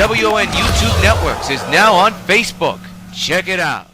WON YouTube Networks is now on Facebook. Check it out.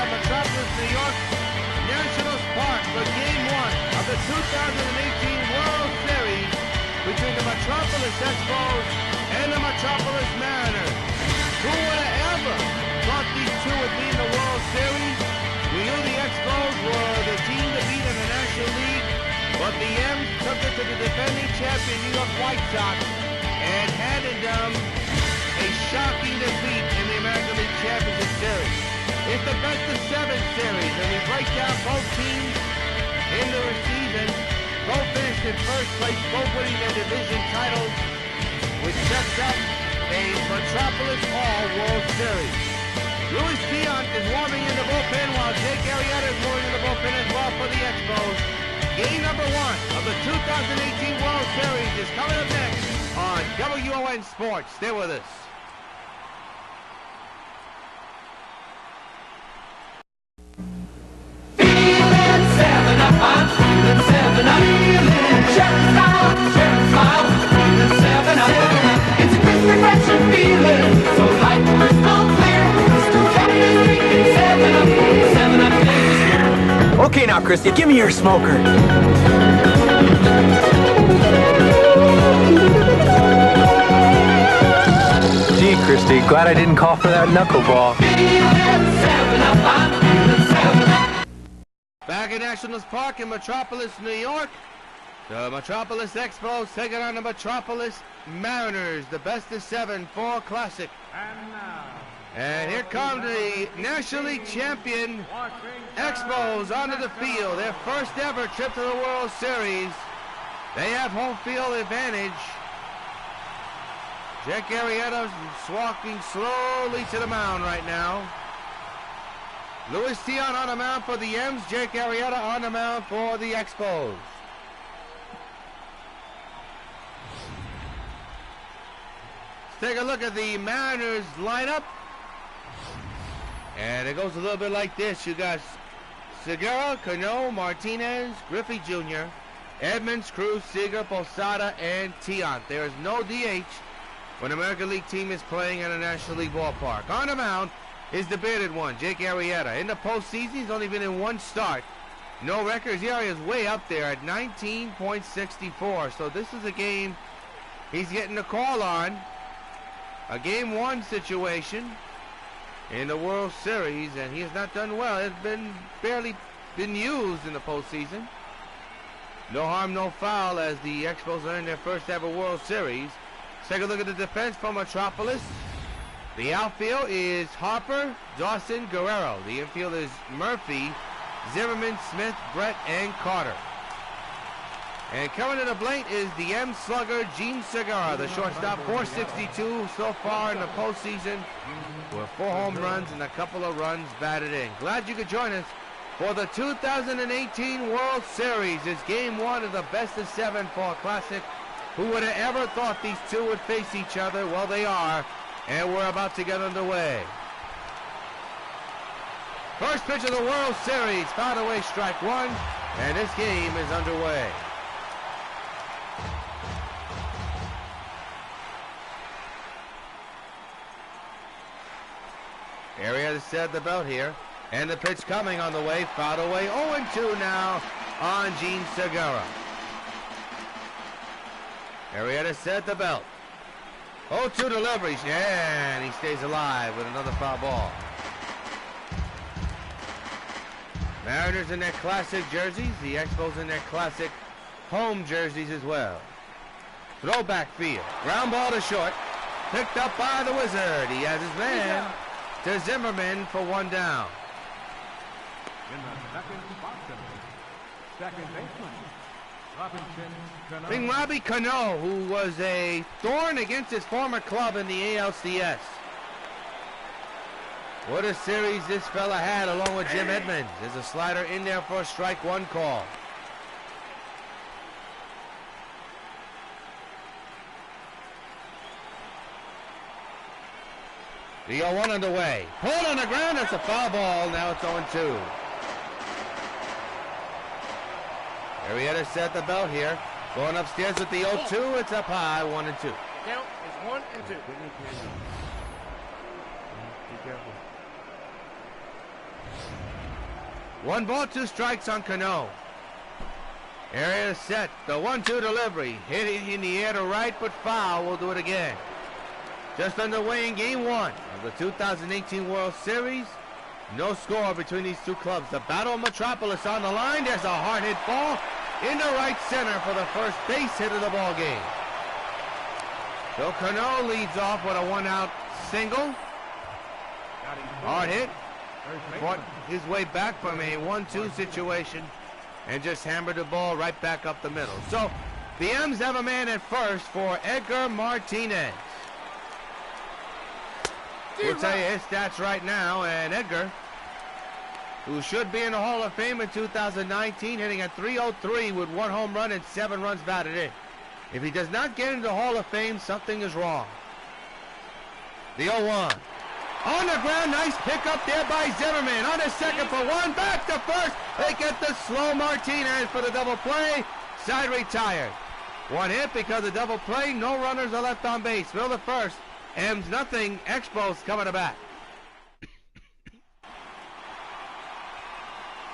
Metropolis, New York, National Park for Game 1 of the 2018 World Series between the Metropolis Expos and the Metropolis Mariners. Who would have ever thought these two would be in the World Series? We knew the Expos were the team to beat in the National League, but the M's took it to the defending champion New York White Sox and handed them a shocking defeat in the American League Championship Series. It's the best-of-7 series, and we break down both teams in the season. Both finished in first place, both winning their division titles, which sets up a Metropolis All-World Series. Luis Tiant is warming in the bullpen, while Jake Arrieta is warming in the bullpen as well for the Expos. Game number 1 of the 2018 World Series is coming up next on WON Sports. Stay with us. I'm feeling 7 up. Sharing smiles, feeling 7 up. It's a crisp, refreshing feeling, so light, crystal clear. Crystal clear, drinking 7 up. 7 up days here. Okay now, Christy, give me your smoker. Gee, Christy, glad I didn't call for that knuckleball. Feeling 7 up, I'm feeling 7 up. Back at Nationals Park in Metropolis, New York, the Metropolis Expos taking on the Metropolis Mariners, the best-of-7 fall classic. And here come the National League champion Expos onto the field. Their first ever trip to the World Series. They have home field advantage. Jake Arrieta walking slowly to the mound right now. Luis Tiant on the mound for the M's. Jake Arrieta on the mound for the Expos. Let's take a look at the Mariners lineup. And it goes a little bit like this. You got Segura, Cano, Martinez, Griffey Jr., Edmonds, Cruz, Seager, Posada, and Tiant. There is no DH when an American League team is playing at a National League ballpark. On the mound is the bearded one, Jake Arrieta. In the postseason, he's only been in one start. No records. His ERA is way up there at 19.64. So this is a game he's getting a call on. A Game 1 situation in the World Series, and he has not done well. It's barely been used in the postseason. No harm, no foul, as the Expos are in their first ever World Series. Let's take a look at the defense for Metropolis. The outfield is Harper, Dawson, Guerrero. The infield is Murphy, Zimmerman, Smith, Brett, and Carter. And coming to the plate is the M slugger, Gene Segura, the shortstop, 462 so far in the postseason, with 4 home runs and a couple of runs batted in. Glad you could join us for the 2018 World Series. It's Game 1 of the best-of-7 fall classic. Who would have ever thought these two would face each other? Well, they are. And we're about to get underway. First pitch of the World Series, fouled away, strike 1, and this game is underway. Arrieta set the belt here, and the pitch coming on the way, fouled away, 0-2 now on Gene Segura. Arrieta set the belt. 0-2 deliveries, yeah, and he stays alive with another foul ball. Mariners in their classic jerseys, the Expos in their classic home jerseys as well. Throwback field, ground ball to short, picked up by the Wizard. He has his man to Zimmerman for 1 down. Second baseman, Robinson Cano. Bring Robbie Cano, who was a thorn against his former club in the ALCS. What a series this fella had along with Jim Edmonds. There's a slider in there for a strike one call. The 0-1 underway. Pulled on the ground, that's a foul ball. Now it's 0-2. Arrieta set the belt here. Going upstairs with the 0-2. It's up high, 1-2. Count is 1 and 2. Be careful. 1 ball, 2 strikes on Cano. Arrieta set. The 1-2 delivery. Hit it in the air to right, but foul. We'll do it again. Just underway in Game 1 of the 2018 World Series. No score between these two clubs. The Battle of Metropolis on the line. There's a hard hit ball into right center for the first base hit of the ball game. So Cano leads off with a 1-out single. Hard hit. Fought his way back from a 1-2 situation and just hammered the ball right back up the middle. So the M's have a man at first for Edgar Martinez. We'll tell you his stats right now, and Edgar, who should be in the Hall of Fame in 2019, hitting at .303 with 1 home run and 7 runs batted in. If he does not get into the Hall of Fame, something is wrong. The 0-1. On the ground, nice pickup there by Zimmerman. On the second for 1, back to first. They get the slow Martinez for the double play. Side retired. 1 hit because of double play. No runners are left on base. Bill the first. M's nothing. Expos coming to bat.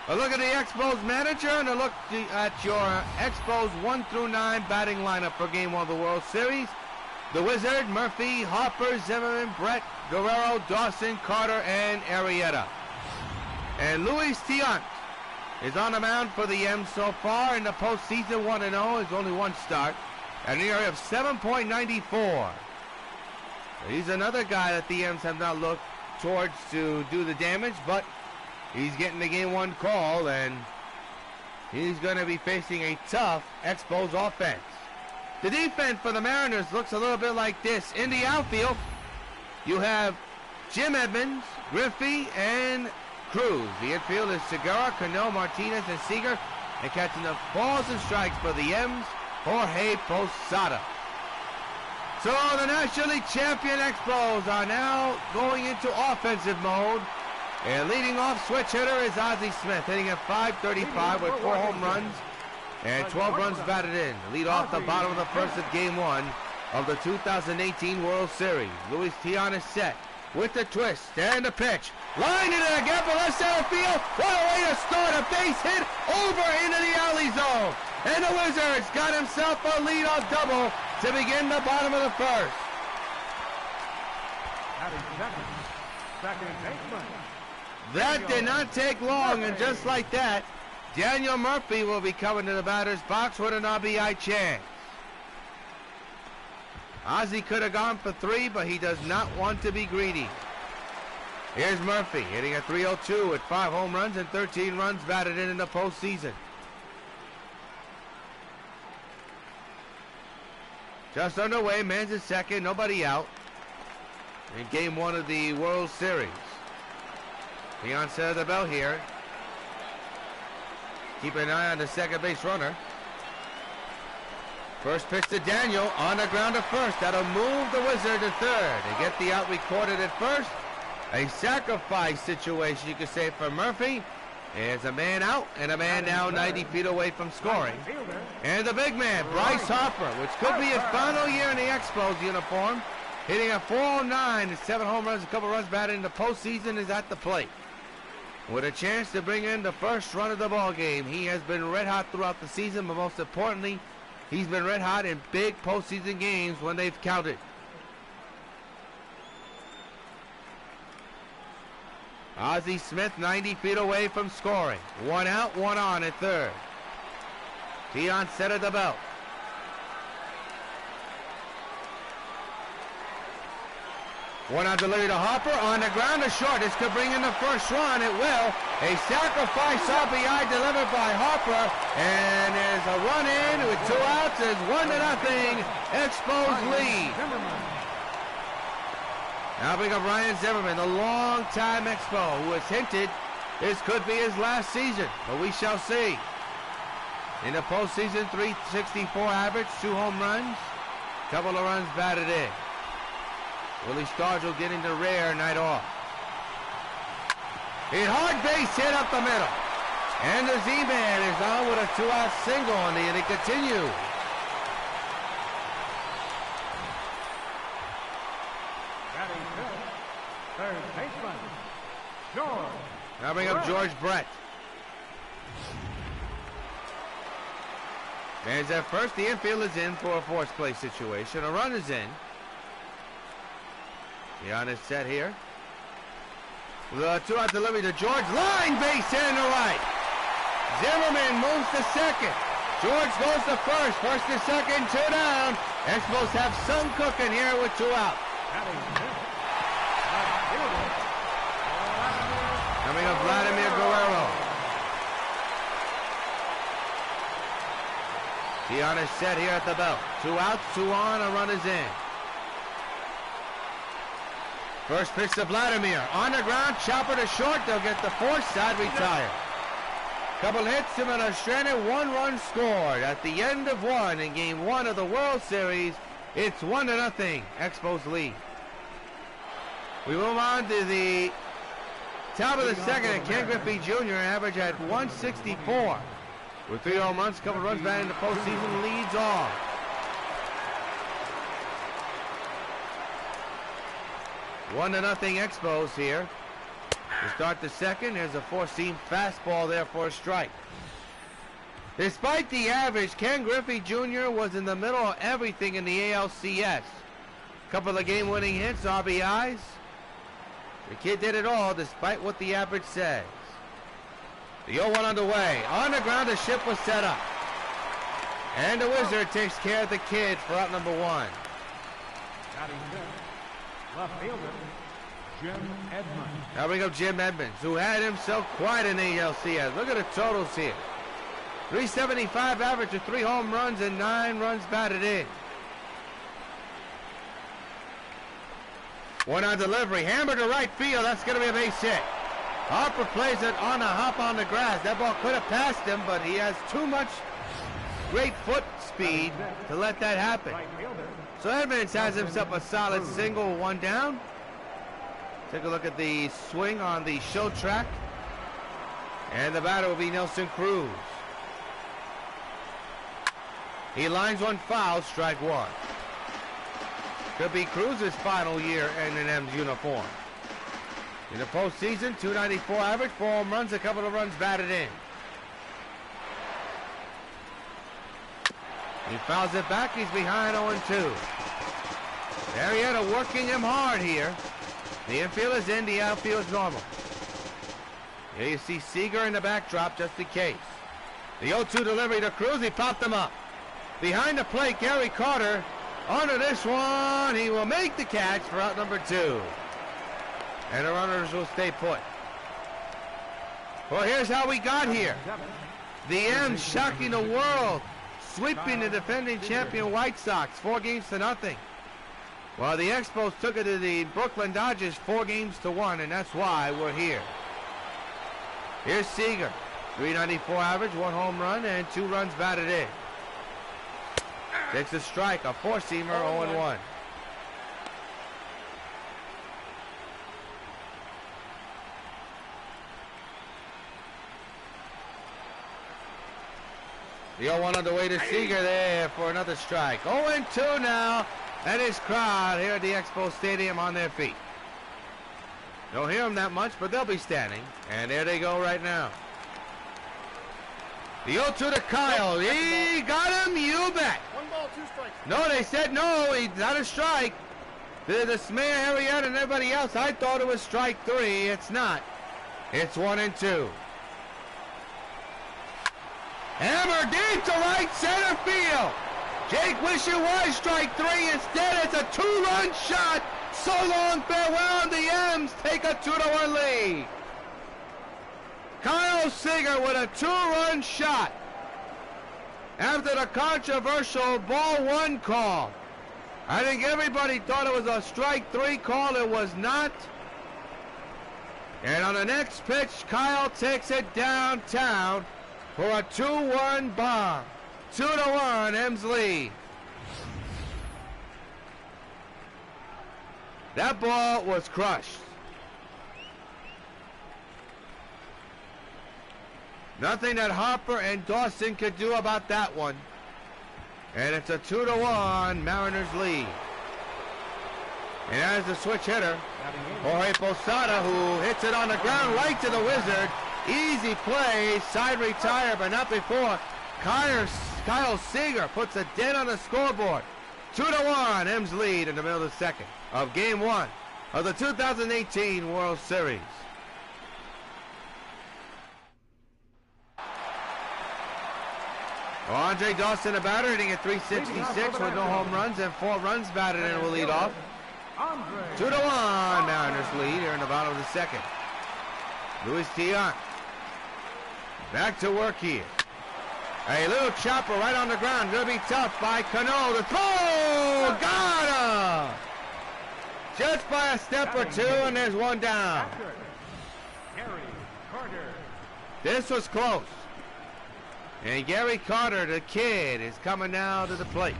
A look at the Expos manager and a look at your Expos 1 through 9 batting lineup for Game 1 of the World Series. The Wizard, Murphy, Harper, Zimmerman, Brett, Guerrero, Dawson, Carter, and Arrieta. And Luis Tiant is on the mound for the M's so far in the postseason. 1-0. It's only 1 start at an ERA of 7.94. He's another guy that the M's have not looked towards to do the damage, but he's getting the Game 1 call, and he's going to be facing a tough Expos offense. The defense for the Mariners looks a little bit like this. In the outfield, you have Jim Edmonds, Griffey, and Cruz. The infield is Segura, Cano, Martinez, and Seager. And catching the balls and strikes for the M's, Jorge Posada. So the National League champion Expos are now going into offensive mode. And leading off switch hitter is Ozzie Smith, hitting at .535 with 4 home runs and 12 runs batted in. Lead off the bottom of the first of Game 1 of the 2018 World Series. Luis Tiant is set with the twist and the pitch. Line it again for left center field. What a way to start, a base hit over into the alley zone. And the Wizards got himself a lead-off double to begin the bottom of the first. Second baseman. That did not take long, and just like that, Daniel Murphy will be coming to the batter's box with an RBI chance. Ozzie could have gone for 3, but he does not want to be greedy. Here's Murphy hitting a .302 with 5 home runs and 13 runs batted in the postseason. Just underway, man's at second, nobody out in Game 1 of the World Series. Tiant set of the belt here. Keep an eye on the second base runner. First pitch to Daniel on the ground to first. That'll move the Wizard to third. They get the out recorded at first. A sacrifice situation, you could say, for Murphy. There's a man out and a man now 90 feet away from scoring. And the big man, Bryce Harper, which could be his final year in the Expos uniform, hitting a .409 and 7 home runs, a couple runs batted in the postseason, is at the plate. With a chance to bring in the first run of the ball game. He has been red hot throughout the season, but most importantly, he's been red hot in big postseason games when they've counted. Ozzie Smith 90 feet away from scoring. 1 out, 1 on at third. Tiant set at the belt. One out delivery to Harper on the ground to short. This could bring in the first run. It will. A sacrifice RBI delivered by Harper. And there's a run in with 2 outs. It's 1-0. Expos lead. Now bring up Ryan Zimmerman, the long-time Expo, who has hinted this could be his last season. But we shall see. In the postseason, 364 average, 2 home runs, couple of runs batted in. Willie Stargell will get into rare night off. A hard base hit up the middle. And the Z-Man is on with a 2-out single on the inning. Continue. Batting fifth, third baseman, George. Now bring up George Brett. Man's at first. The infield is in for a forced play situation. A run is in. Beyond is set here. The 2-out delivery to George. Line base hit in the right. Zimmerman moves to second. George goes to first. First to second, 2 down. Expos have some cooking here with 2 out. Batting fifth, Coming up, Vladimir Guerrero. Beyond is set here at the belt. 2 outs, 2 on. A run is in. First pitch to Vladimir. On the ground, chopper to short. They'll get the fourth side retired. Couple hits, him on a stranded, 1 run scored. At the end of 1 in game 1 of the World Series, it's 1-0. Expos lead. We move on to the top of the second, and Ken Griffey Jr. average at 164. With 3 home runs, couple runs batted in the postseason, leads off. One to nothing Expos here. To start the second, there's a 4-seam fastball there for a strike. Despite the average, Ken Griffey Jr. was in the middle of everything in the ALCS. Couple of game-winning hits, RBIs. The kid did it all despite what the average says. The 0-1 underway. On the ground, the ship was set up. And the Wizard takes care of the kid for out number 1. batting fifth, left fielder, Jim Edmonds. Now bring up Jim Edmonds, who had himself quite an ALCS. Look at the totals here. 375 average with 3 home runs and 9 runs batted in. 1 on delivery, hammer to right field. That's going to be a base hit. Harper plays it on a hop on the grass. That ball could have passed him, but he has too much great foot speed to let that happen. Right fielder, So Edmonds has himself a solid single, 1 down. Take a look at the swing on the show track. And the batter will be Nelson Cruz. He lines one foul, strike 1. Could be Cruz's final year in an M's uniform. In the postseason, 294 average, 4 home runs, a couple of runs batted in. He fouls it back, he's behind 0-2. Marietta working him hard here. The infield is in, the outfield is normal. Here you see Seager in the backdrop just in case. The 0-2 delivery to Cruz, he popped him up. Behind the plate, Gary Carter. Onto this one, he will make the catch for out number 2. And the runners will stay put. Well, here's how we got here. The M's shocking the world, sweeping the defending champion White Sox 4-0. While the Expos took it to the Brooklyn Dodgers 4-1, and that's why we're here. Here's Seager, 394 average, 1 home run, and 2 runs batted in. Takes a strike, a 4-seamer, 0-1. The 0-1 on the way to Seager there for another strike. 0-2 now, and his crowd here at the Expo Stadium on their feet. Don't hear them that much, but they'll be standing. And there they go right now. The 0-2 to Kyle. He got him, you bet. 1 ball, 2 strikes. No, they said no, he's not a strike. The dismay of Harriet and everybody else, I thought it was strike 3. It's not. It's 1-2. Hammer deep to right center field. Jake wish it was strike three. Instead, it's a two-run shot. So long, farewell, and the M's take a 2-1 lead. Kyle Seager with a two-run shot after the controversial ball one call. I think everybody thought it was a strike three call. It was not. And on the next pitch, Kyle takes it downtown for a 2-1 bomb. 2-1, M's lead. That ball was crushed. Nothing that Harper and Dawson could do about that one. And it's a 2-1 Mariners lead. And as the switch hitter, Jorge Posada, who hits it on the ground right to the Wizard. Easy play, side retire, but not before. Kyle Seager puts a dent on the scoreboard. 2-1, M's lead in the middle of the second of Game 1 of the 2018 World Series. Andre Dawson, a batter, hitting at 366 with no home runs and 4 runs batted in will lead off. 2-1, Mariners lead here in the bottom of the second. Luis Tiant back to work here. A little chopper right on the ground. Gonna be tough by Cano. The throw! Got him! Just by a step or two, and there's one down. This was close. And Gary Carter, the kid, is coming now to the plate.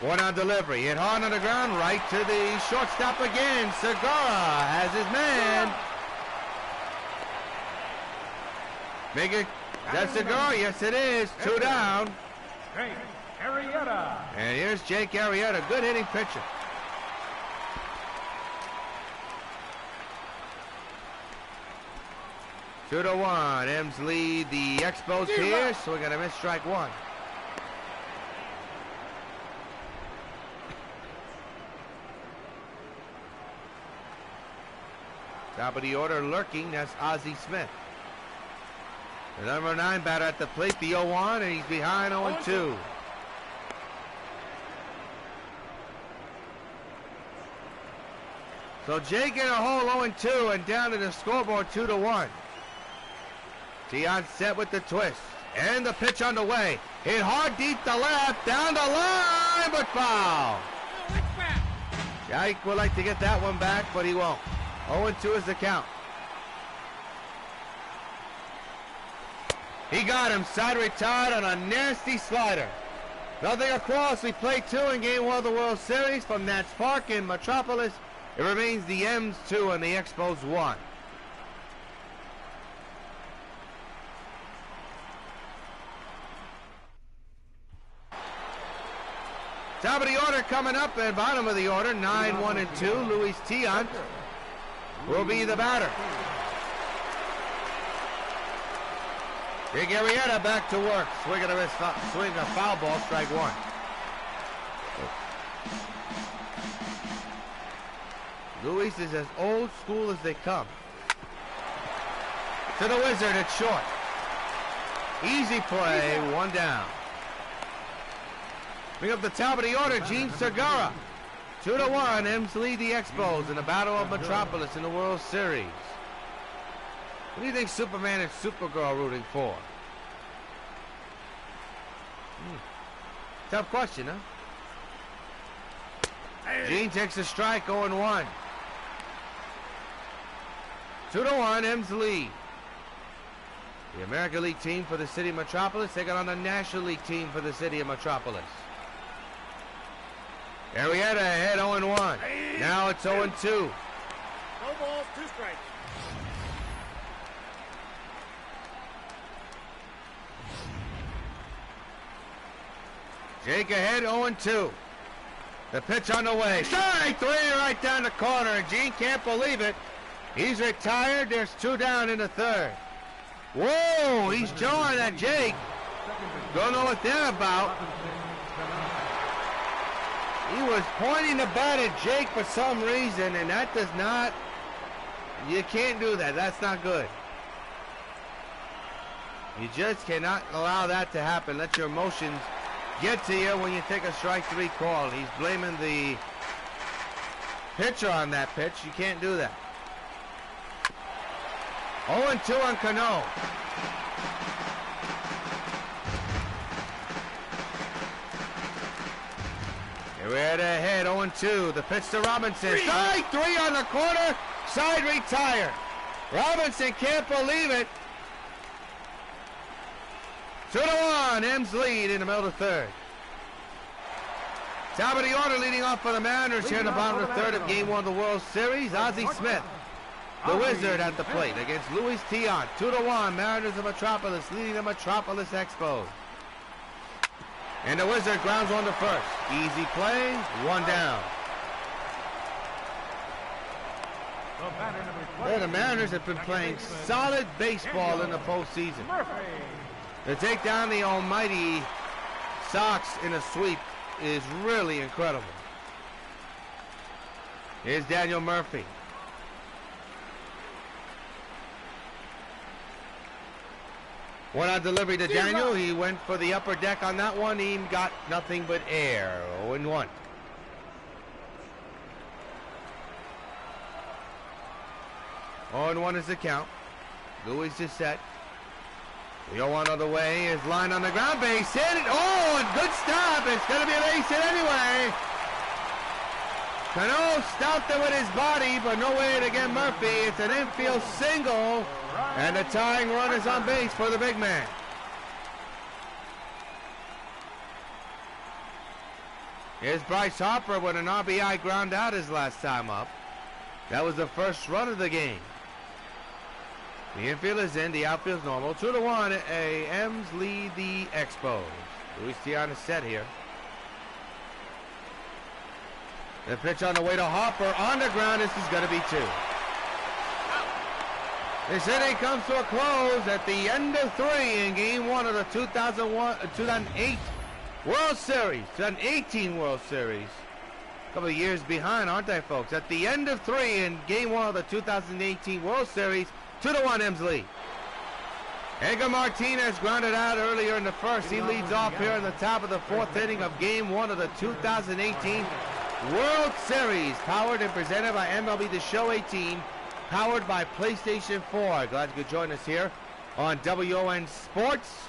One on delivery, hit hard on the ground, right to the shortstop again. Segura has his man. Make it, that's Segura, yes it is, 2 down. Jake Arrieta. And here's Jake Arrieta, good hitting pitcher. Two to 1, M's lead the Expos here, so we're gonna miss strike one. Top of the order lurking, that's Ozzie Smith. The number 9 batter at the plate, the 0-1, and he's behind 0-2. So Jake in a hole 0-2 and down to the scoreboard 2-1. Tiant set with the twist. And the pitch on the way. Hit hard deep to left, down the line, but foul. Jake would like to get that one back, but he won't. 0-2 is the count. He got him, side retired on a nasty slider. Nothing across. We play 2 in Game 1 of the World Series from Nats Park in Metropolis. It remains the M's 2 and the Expos 1. Top of the order coming up, and bottom of the order, 9, 1, and 2. Luis Tiant will be the batter. Big Arrieta back to work. Swing a foul ball, strike one. Luis is as old school as they come. To the Wizard, it's short. Easy play, 1 down. Bring up the top of the order, Gene Segura. 2-1, M's lead the Expos in the Battle of Metropolis in the World Series. What do you think Superman and Supergirl rooting for? Tough question, huh? Gene takes a strike, 0-1. 2-1, M's lead. The American League team for the city of Metropolis taking on the National League team for the city of Metropolis. Arrieta ahead 0-1. Now it's 0-2. No balls, 2 strikes. Jake ahead 0-2. The pitch on the way. Strike 3 right down the corner. Gene can't believe it. He's retired. There's 2 down in the third. Whoa, he's jawing at Jake. Don't know what they're about. He was pointing the bat at Jake for some reason, and that does not You can't do that. That's not good. You just cannot allow that to happen. Let your emotions get to you when you take a strike 3 call. He's blaming the pitcher on that pitch. You can't do that. 0-2 on Cano. We're ahead, 0-2. The pitch to Robinson. Strike 3 on the corner. Side retired. Robinson can't believe it. 2-1. M's lead in the middle of the third. Top of the order leading off for the Mariners here in the bottom of the third of Game 1 of the World Series. Ozzie Smith, the Wizard, at the plate against Luis Tiant. 2-1. Mariners of Metropolis leading the Metropolis Expos. And the Wizard grounds one to first. Easy play, 1 down. Yeah, the Mariners have been playing solid baseball in the postseason. To take down the almighty Sox in a sweep is really incredible. Here's Daniel Murphy. One on delivery to Daniel. He went for the upper deck on that one. He got nothing but air. 0-1. Oh, and 1 is the count. Louis is set. The 0-1 on the way is line on the ground, base hit. Oh, and good stop. It's going to be a base hit anyway. Cano stopped it with his body, but no way to get Murphy. It's an infield single, and the tying run is on base for the big man. Here's Bryce Harper with an RBI ground out his last time up. That was the first run of the game. The infield is in, the outfield's normal. 2-1, M's lead the Expos. Luis Tiant is set here. The pitch on the way to Harper on the ground. This is going to be 2. This inning comes to a close at the end of 3 in Game 1 of the 2008 World Series. 2018 World Series. A couple of years behind, aren't they, folks? At the end of 3 in Game 1 of the 2018 World Series. 2-1 M's lead. Edgar Martinez grounded out earlier in the first. He leads off here in the top of the 4th inning of Game 1 of the 2018 World Series. Powered and presented by MLB The Show 18. Powered by PlayStation 4. Glad you could join us here on W.O.N. Sports.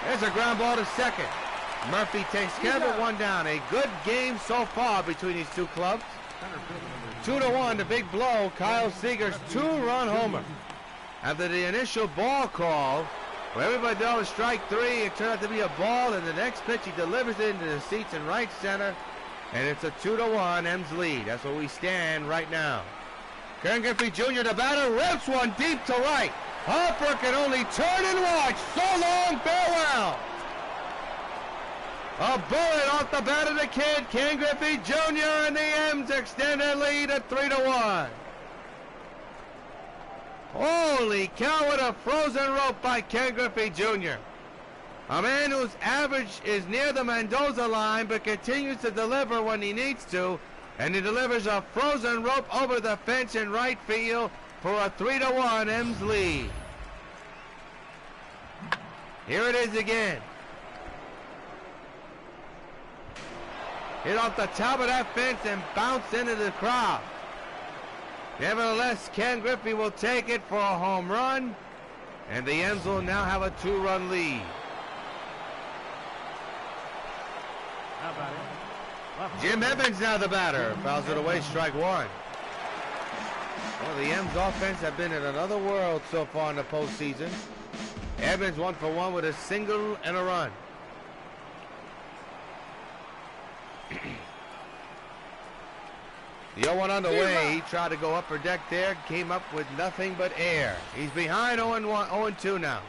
There's a ground ball to second. Murphy takes care of it, 1 down. A good game so far between these two clubs. 2-1, the big blow, Kyle Seager's 2-run homer. After the initial ball call, where everybody thought it was strike 3, it turned out to be a ball, and the next pitch he delivers it into the seats in right center, and it's a 2-1 M's lead. That's where we stand right now. Ken Griffey Jr., the batter, rips one deep to right. Harper can only turn and watch. So long, farewell. A bullet off the bat of the kid, Ken Griffey Jr., and the M's extend their lead at 3-1. Holy cow, what a frozen rope by Ken Griffey Jr. A man whose average is near the Mendoza line, but continues to deliver when he needs to, and he delivers a frozen rope over the fence in right field for a 3-1 M's lead. Here it is again. Hit off the top of that fence and bounced into the crowd. Nevertheless, Ken Griffey will take it for a home run, and the M's will now have a 2-run lead. Jim Evans now the batter. Fouls it away, strike 1. Well, the M's offense have been in another world so far in the postseason. Evans 1 for 1 with a single and a run. The 0-1 on the way. He tried to go upper deck there. Came up with nothing but air. He's behind 0-2 now.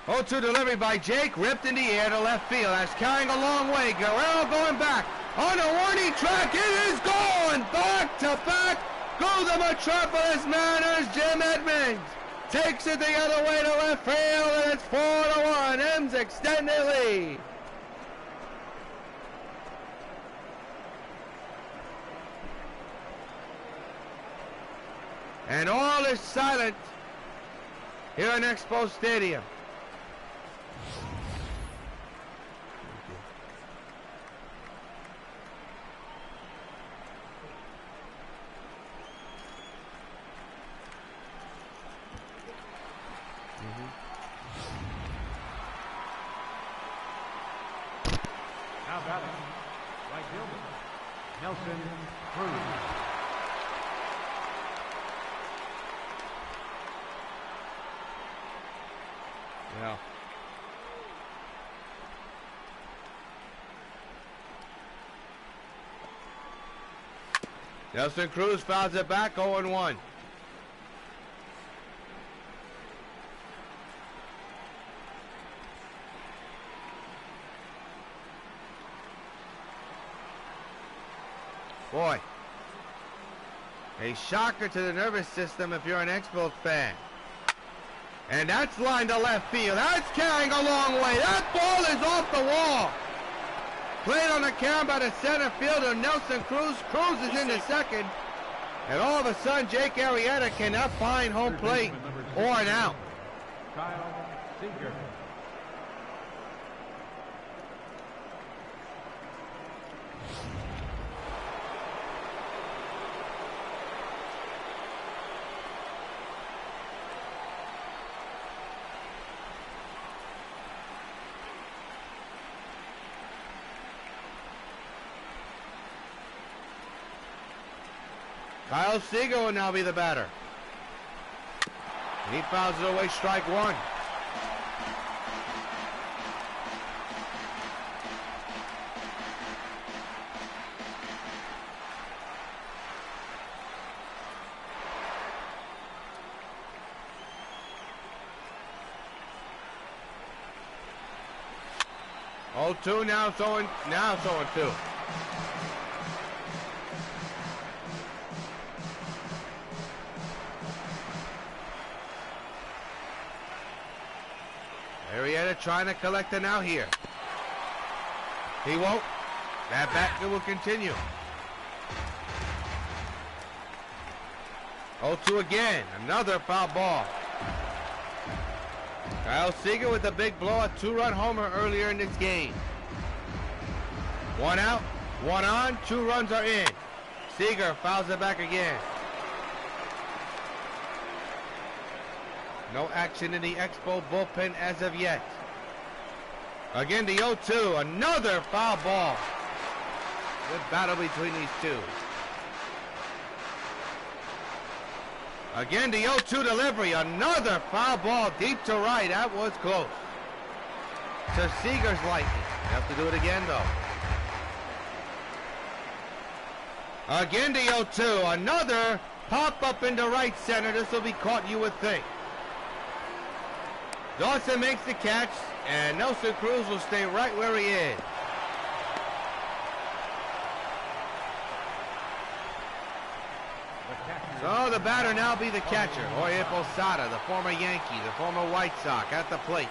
Oh, 2 delivery by Jake. Ripped in the air to left field. That's carrying a long way. Guerrero going back. On a warning track. It is going back to back. Go the Metropolis Mariners. Jim Edmonds takes it the other way to left field, and it's 4-1. M's extend their lead. And all is silent here in Expos Stadium. Now batting, right fielder, Nelson Cruz. Yeah. Nelson Cruz fouls it back, 0-1. Boy, a shocker to the nervous system if you're an Expos fan. And that's lined to left field. That's carrying a long way. That ball is off the wall. Played on the count by the center fielder, Nelson Cruz. Cruz is in the second. And all of a sudden, Jake Arrieta cannot find home plate or an out. Kyle Seager. Kyle Seager will now be the batter. He fouls it away, strike one. Oh, 2 now it's 0-2. Arrieta trying to collect it now here. He won't. That back will continue. 0-2 again. Another foul ball. Kyle Seager with a big blow, a 2-run homer earlier in this game. 1 out, 1 on, 2 runs are in. Seager fouls it back again. No action in the Expo bullpen as of yet. Again, the 0-2, another foul ball. Good battle between these two. Again, the 0-2 delivery, another foul ball deep to right. That was close. To Seager's liking. Have to do it again, though. Again, the 0-2, another pop up into right center. This will be caught, you would think. Dawson makes the catch, and Nelson Cruz will stay right where he is. So the batter now be the catcher, Jorge Posada, the former Yankee, the former White Sox, at the plate.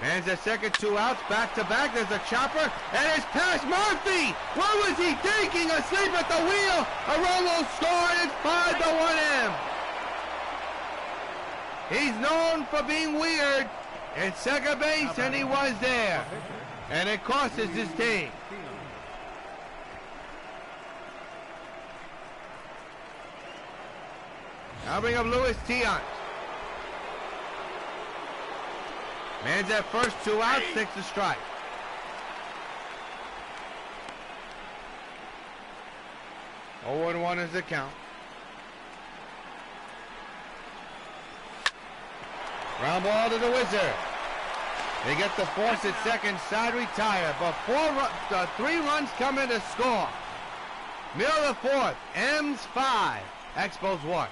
Hands the second, 2 outs, back to back. There's a chopper, and it's past Murphy. What was he thinking? Asleep at the wheel. A Romo score, and it's 5-1 M. He's known for being weird at second base, and he was there. And it cost us his team. I'll bring up Luis Tiant. Man's at first, 2 outs, 6 to strike. Oh, 0-1 is the count. Ground ball to the Wizard. They get the force at second, side retire, but 3 runs come in to score. Middle of the 4th, M's 5, Expos 1.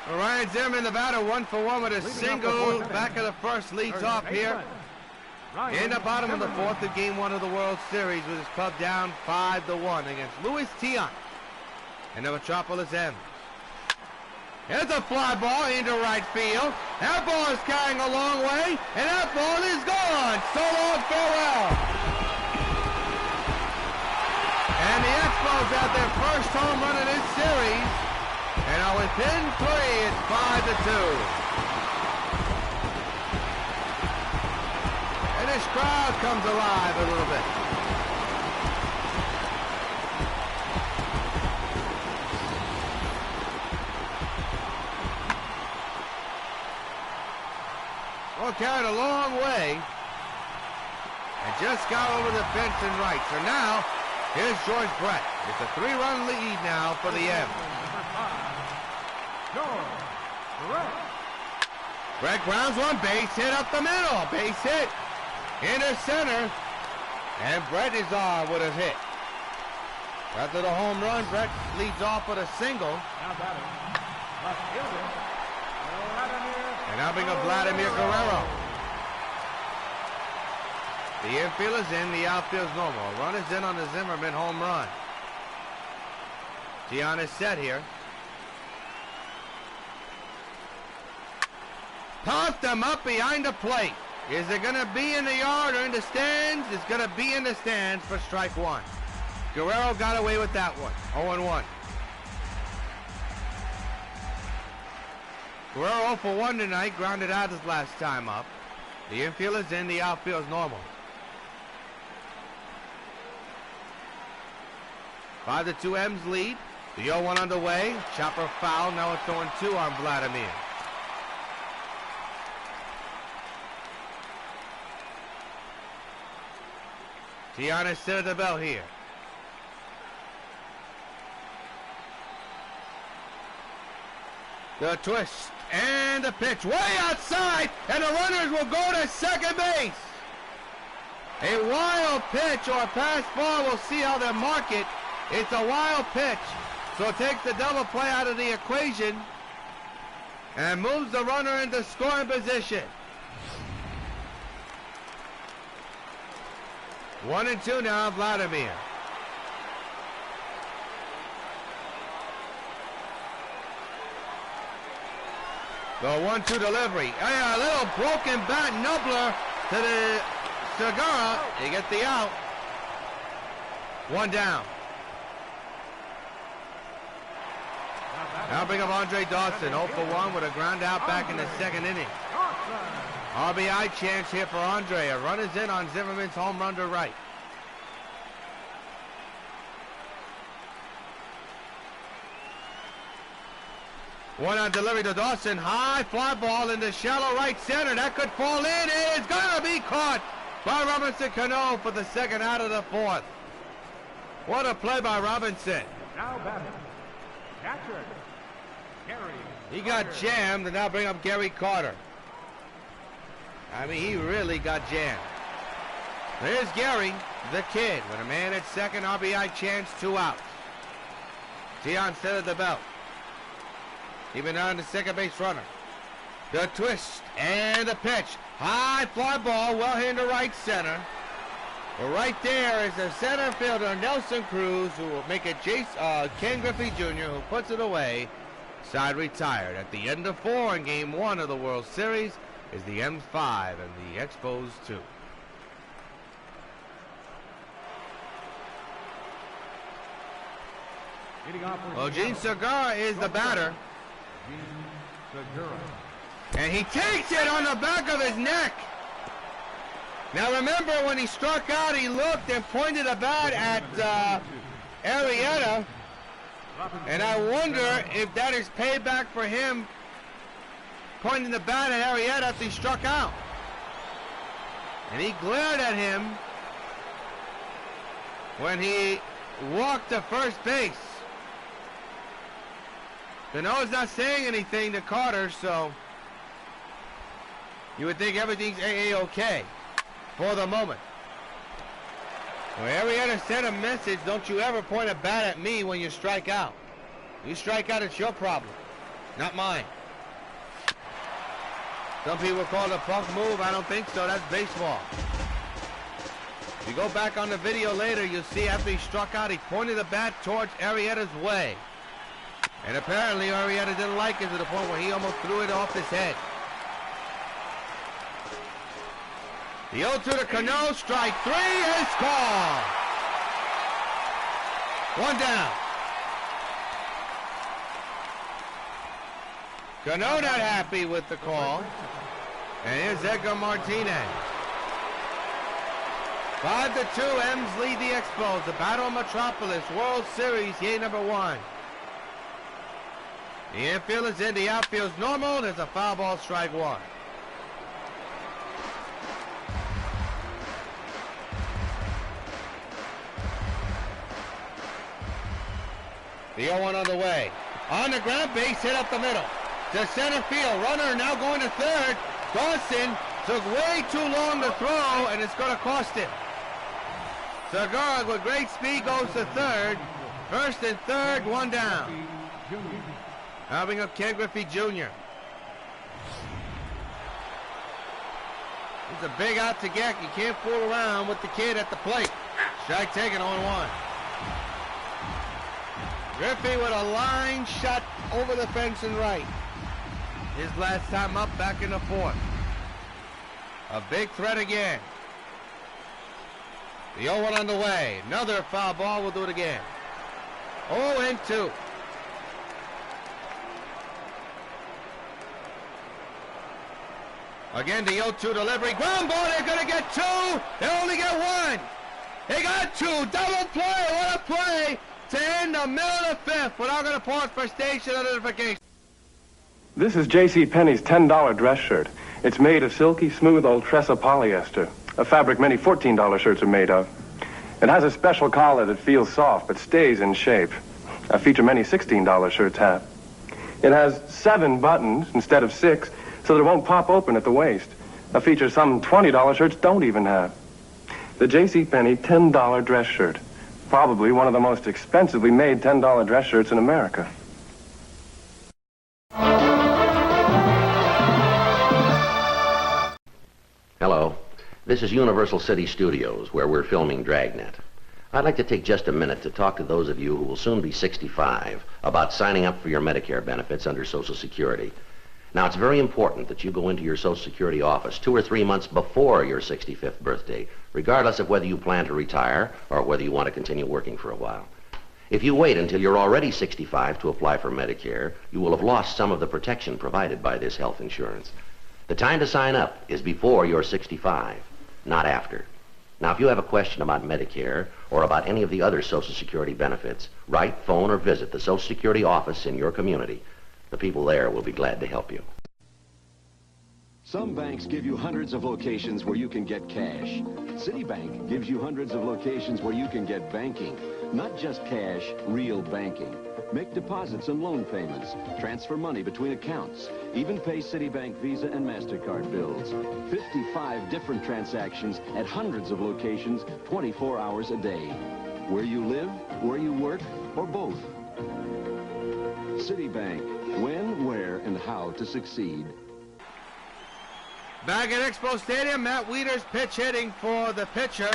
Ryan Zimmerman, the batter, 1-for-1 with a single. Back of the first, leads off here. In the bottom of the 4th of Game 1 of the World Series with his club down 5-1 against Luis Tiant and the Metropolis M. Here's a fly ball into right field. That ball is carrying a long way, and that ball is gone. So long, farewell. Rios had their first home run in this series, and are within 3. It's 5-2. And this crowd comes alive a little bit. Well, carried a long way and just got over the fence and right. So now, here's George Brett. It's a 3-run lead now for the M. George Brett. Brett grounds one, base hit up the middle. Base hit into center. And Brett is on with a hit. After the home run, Brett leads off with a single. Now batting. Left fielder. And now bring up Vladimir Guerrero. The infield is in, the outfield is normal. A run is in on the Zimmerman home run. Tian is set here. Pumped him up behind the plate. Is it going to be in the yard or in the stands? It's going to be in the stands for strike one. Guerrero got away with that one. 0-1. Guerrero 0 for 1 tonight, grounded out his last time up. The infield is in, the outfield is normal. 5-2 M's lead. The 0-1 underway. Chopper foul. Now it's 0-2 on Vladimir. Tiana is set at the belt here. The twist and the pitch way outside, and the runners will go to second base. A wild pitch or a pass ball. We'll see how they mark it. It's a wild pitch, so it takes the double play out of the equation and moves the runner into scoring position. 1-2 now, Vladimir. The 1-2 delivery. Hey, a little broken bat nubbler to the Segura. They get the out. 1 down. Now bring up Andre Dawson, 0 for 1 with a ground out back in the second inning. RBI chance here for Andre. A run is in on Zimmerman's home run to right. One on delivery to Dawson. High fly ball into shallow right center. That could fall in. It's going to be caught by Robinson Cano for the second out of the fourth. What a play by Robinson. Now batting. Catcher. Gary. He got jammed, and now bring up Gary Carter. I mean, he really got jammed. There's Gary, the kid, with a man at second, RBI chance, 2 outs. Tian set at the belt. Even on the second base runner. The twist and the pitch. High fly ball, well hit into right center. But right there is the center fielder, Nelson Cruz, who will make it Ken Griffey Jr., who puts it away. Side retired. At the end of 4 in Game 1 of the World Series is the M's 5 and the Expos 2. Well, Gene Segura is the batter. And he takes it on the back of his neck. Now remember, when he struck out, he looked and pointed a bat at Arrieta. And I wonder if that is payback for him pointing the bat at Arrieta after he struck out. And he glared at him when he walked to first base. Cano's not saying anything to Carter, so you would think everything's A-OK for the moment. Well, Arrieta sent a message, don't you ever point a bat at me when you strike out. You strike out, it's your problem, not mine. Some people call it a punk move. I don't think so. That's baseball. If you go back on the video later, you'll see after he struck out, he pointed the bat towards Arrieta's way. And apparently Arrieta didn't like it to the point where he almost threw it off his head. The 0-2 to Cano, strike 3 is called. One down. Cano not happy with the call. And here's Edgar Martinez. 5-2, M's lead the Expos. The Battle of Metropolis, World Series, year number 1. The infield is in, the outfield's normal. There's a foul ball, strike 1. The 0-1 on the way. On the ground, base hit up the middle. To center field, runner now going to third. Dawson took way too long to throw, and it's going to cost him. Segura with great speed goes to third. First and third, one down. Helping up Ken Griffey Jr. It's a big out to get. You can't fool around with the kid at the plate. Strike taken on 1. Griffey with a line shot over the fence and right. His last time up back in the 4th. A big threat again. The 0-1 on the way. Another foul ball. We'll do it again. 0-2. Again, the 0-2 delivery. Ground ball. They're going to get 2. They only get 1. They got 2. Double play. What a play to end the middle of the 5th. We're now going to pause for station identification. This is J.C. Penney's $10 dress shirt. It's made of silky, smooth Ultressa polyester, a fabric many $14 shirts are made of. It has a special collar that feels soft but stays in shape, a feature many $16 shirts have. It has 7 buttons instead of 6, so that it won't pop open at the waist, a feature some $20 shirts don't even have. The J.C. Penney $10 dress shirt, probably one of the most expensively made $10 dress shirts in America. Hello, this is Universal City Studios, where we're filming Dragnet. I'd like to take just a minute to talk to those of you who will soon be 65 about signing up for your Medicare benefits under Social Security. Now, it's very important that you go into your Social Security office 2 or 3 months before your 65th birthday, regardless of whether you plan to retire or whether you want to continue working for a while. If you wait until you're already 65 to apply for Medicare, you will have lost some of the protection provided by this health insurance. The time to sign up is before you're 65, not after. Now, if you have a question about Medicare or about any of the other Social Security benefits, write, phone, or visit the Social Security office in your community. The people there will be glad to help you. Some banks give you hundreds of locations where you can get cash. Citibank gives you hundreds of locations where you can get banking. Not just cash, real banking. Make deposits and loan payments, transfer money between accounts, even pay Citibank Visa and MasterCard bills. 55 different transactions at hundreds of locations, 24 hours a day. Where you live, where you work, or both. Citibank, when, where, and how to succeed. Back at Expo Stadium, Matt Wieters pitch hitting for the pitcher,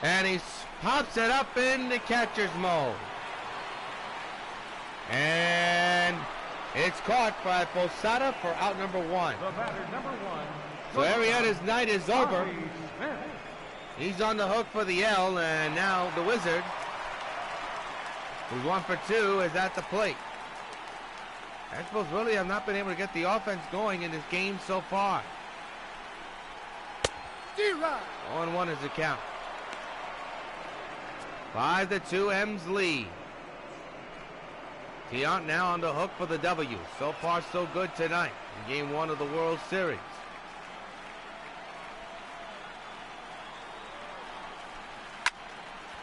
and he pops it up in the catcher's mode. And it's caught by Posada for out number 1. The batter, number 1. So Arrieta's night is over. He's on the hook for the L, and now the Wizard, who's 1 for 2, is at the plate. Expos really have not been able to get the offense going in this game so far. 0-1 is the count. 5-2, M's lead. Tiant now on the hook for the W. So far, so good tonight in Game 1 of the World Series.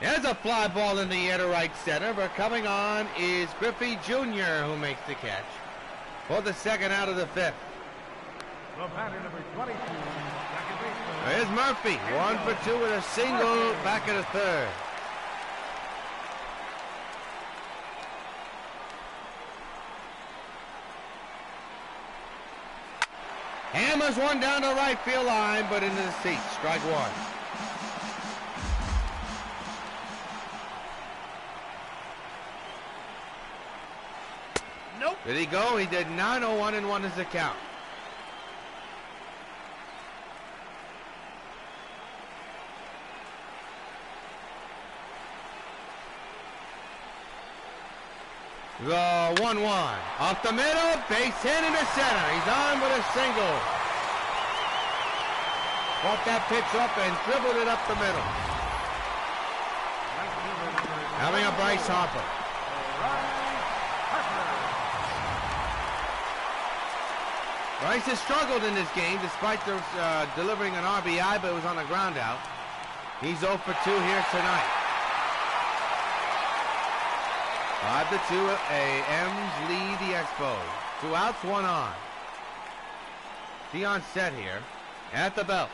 There's a fly ball in the air to right center, but coming on is Griffey Jr., who makes the catch for the second out of the 5th. The batter, number 22, second baseman. There's Murphy, 1 for 2 with a single back at the 3rd. Hammers one down the right field line, but into the seats. Strike 1. Nope. Did he go? He did not. 0-1 is the count. The 1-1. Off the middle, base hit into center. He's on with a single. Caught that pitch up and dribbled it up the middle. Having a Bryce Harper. Bryce has struggled in this game despite delivering an RBI, but it was on a ground out. He's 0 for 2 here tonight. 5-2, M's lead the Expos. 2 outs, 1 on. Deion set here at the belt.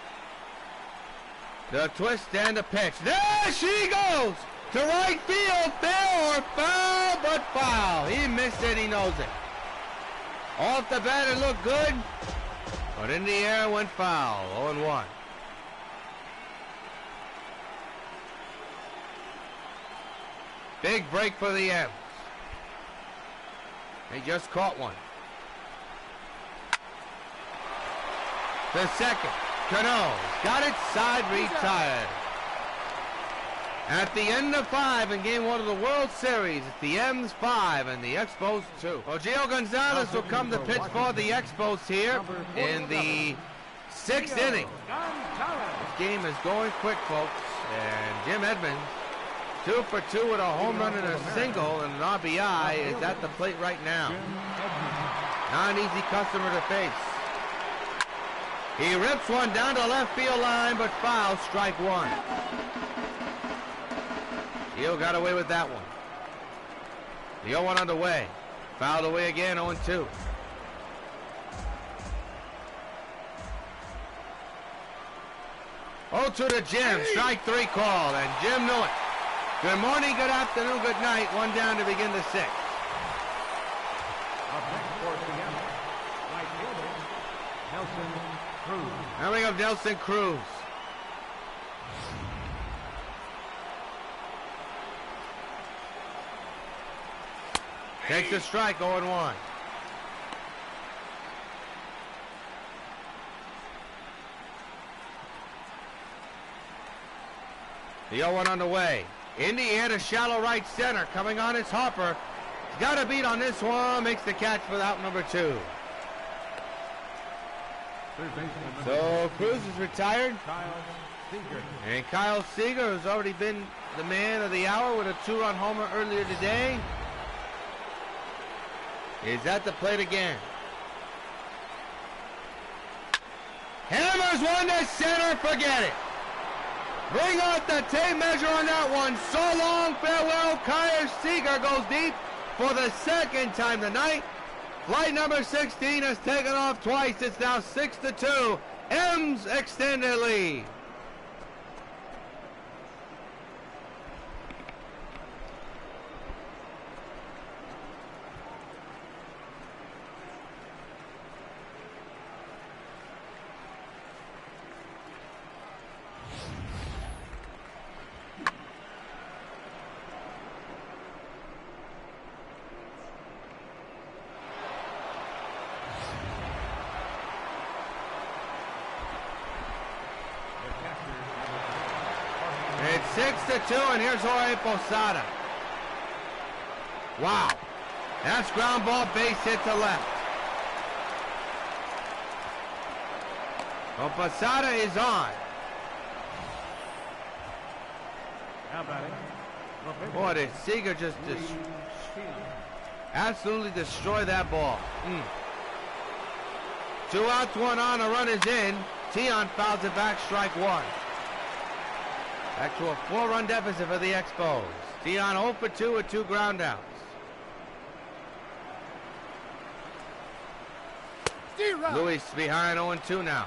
The twist and the pitch. There she goes to right field. Fair or foul, but foul. He missed it. He knows it. Off the bat, it looked good, but in the air went foul. 0-1. Big break for the M's. They just caught one. The second. Cano got it side retired. At the end of 5 in Game 1 of the World Series, it's the M's 5 and the Expos 2. Well, Gio Gonzalez will come to pitch for the Expos here in the 6th inning. This game is going quick, folks, and Jim Edmonds, 2 for 2 with a home run and a single and an RBI, is at the plate right now. Not an easy customer to face. He rips one down to left field line, but foul, strike 1. Gio got away with that one. The 0-1 underway. Fouled away again, 0-2. Oh, to the Jim. Strike 3 call, and Jim knew it. Good morning, good afternoon, good night. 1 down to begin the 6th. Up next for Seattle, right fielder, Nelson Cruz. Now we have Nelson Cruz. Takes a strike, 0-1. The 0-1 underway. In the air to shallow right center. Coming on is Harper. He's got a beat on this one. Makes the catch for out number 2. So Cruz is retired. And Kyle Seager has already been the man of the hour with a 2-run homer earlier today. Is at the plate again. Hammers one to center, forget it. Bring out the tape measure on that one. So long, farewell. Kyle Seager goes deep for the 2nd time tonight. Flight number 16 has taken off twice. It's now 6-2. M's extend their lead. It's 6-2, and here's Jorge Posada. Wow. That's ground ball, base hit to left. Well, Posada is on. How about it? Boy, did Seager just absolutely destroy that ball. 2 outs, 1 on, a run is in. Tion fouls it back, strike 1. Back to a 4-run deficit for the Expos. Tion 0 for 2 with 2 ground outs. Luis behind 0-2 now.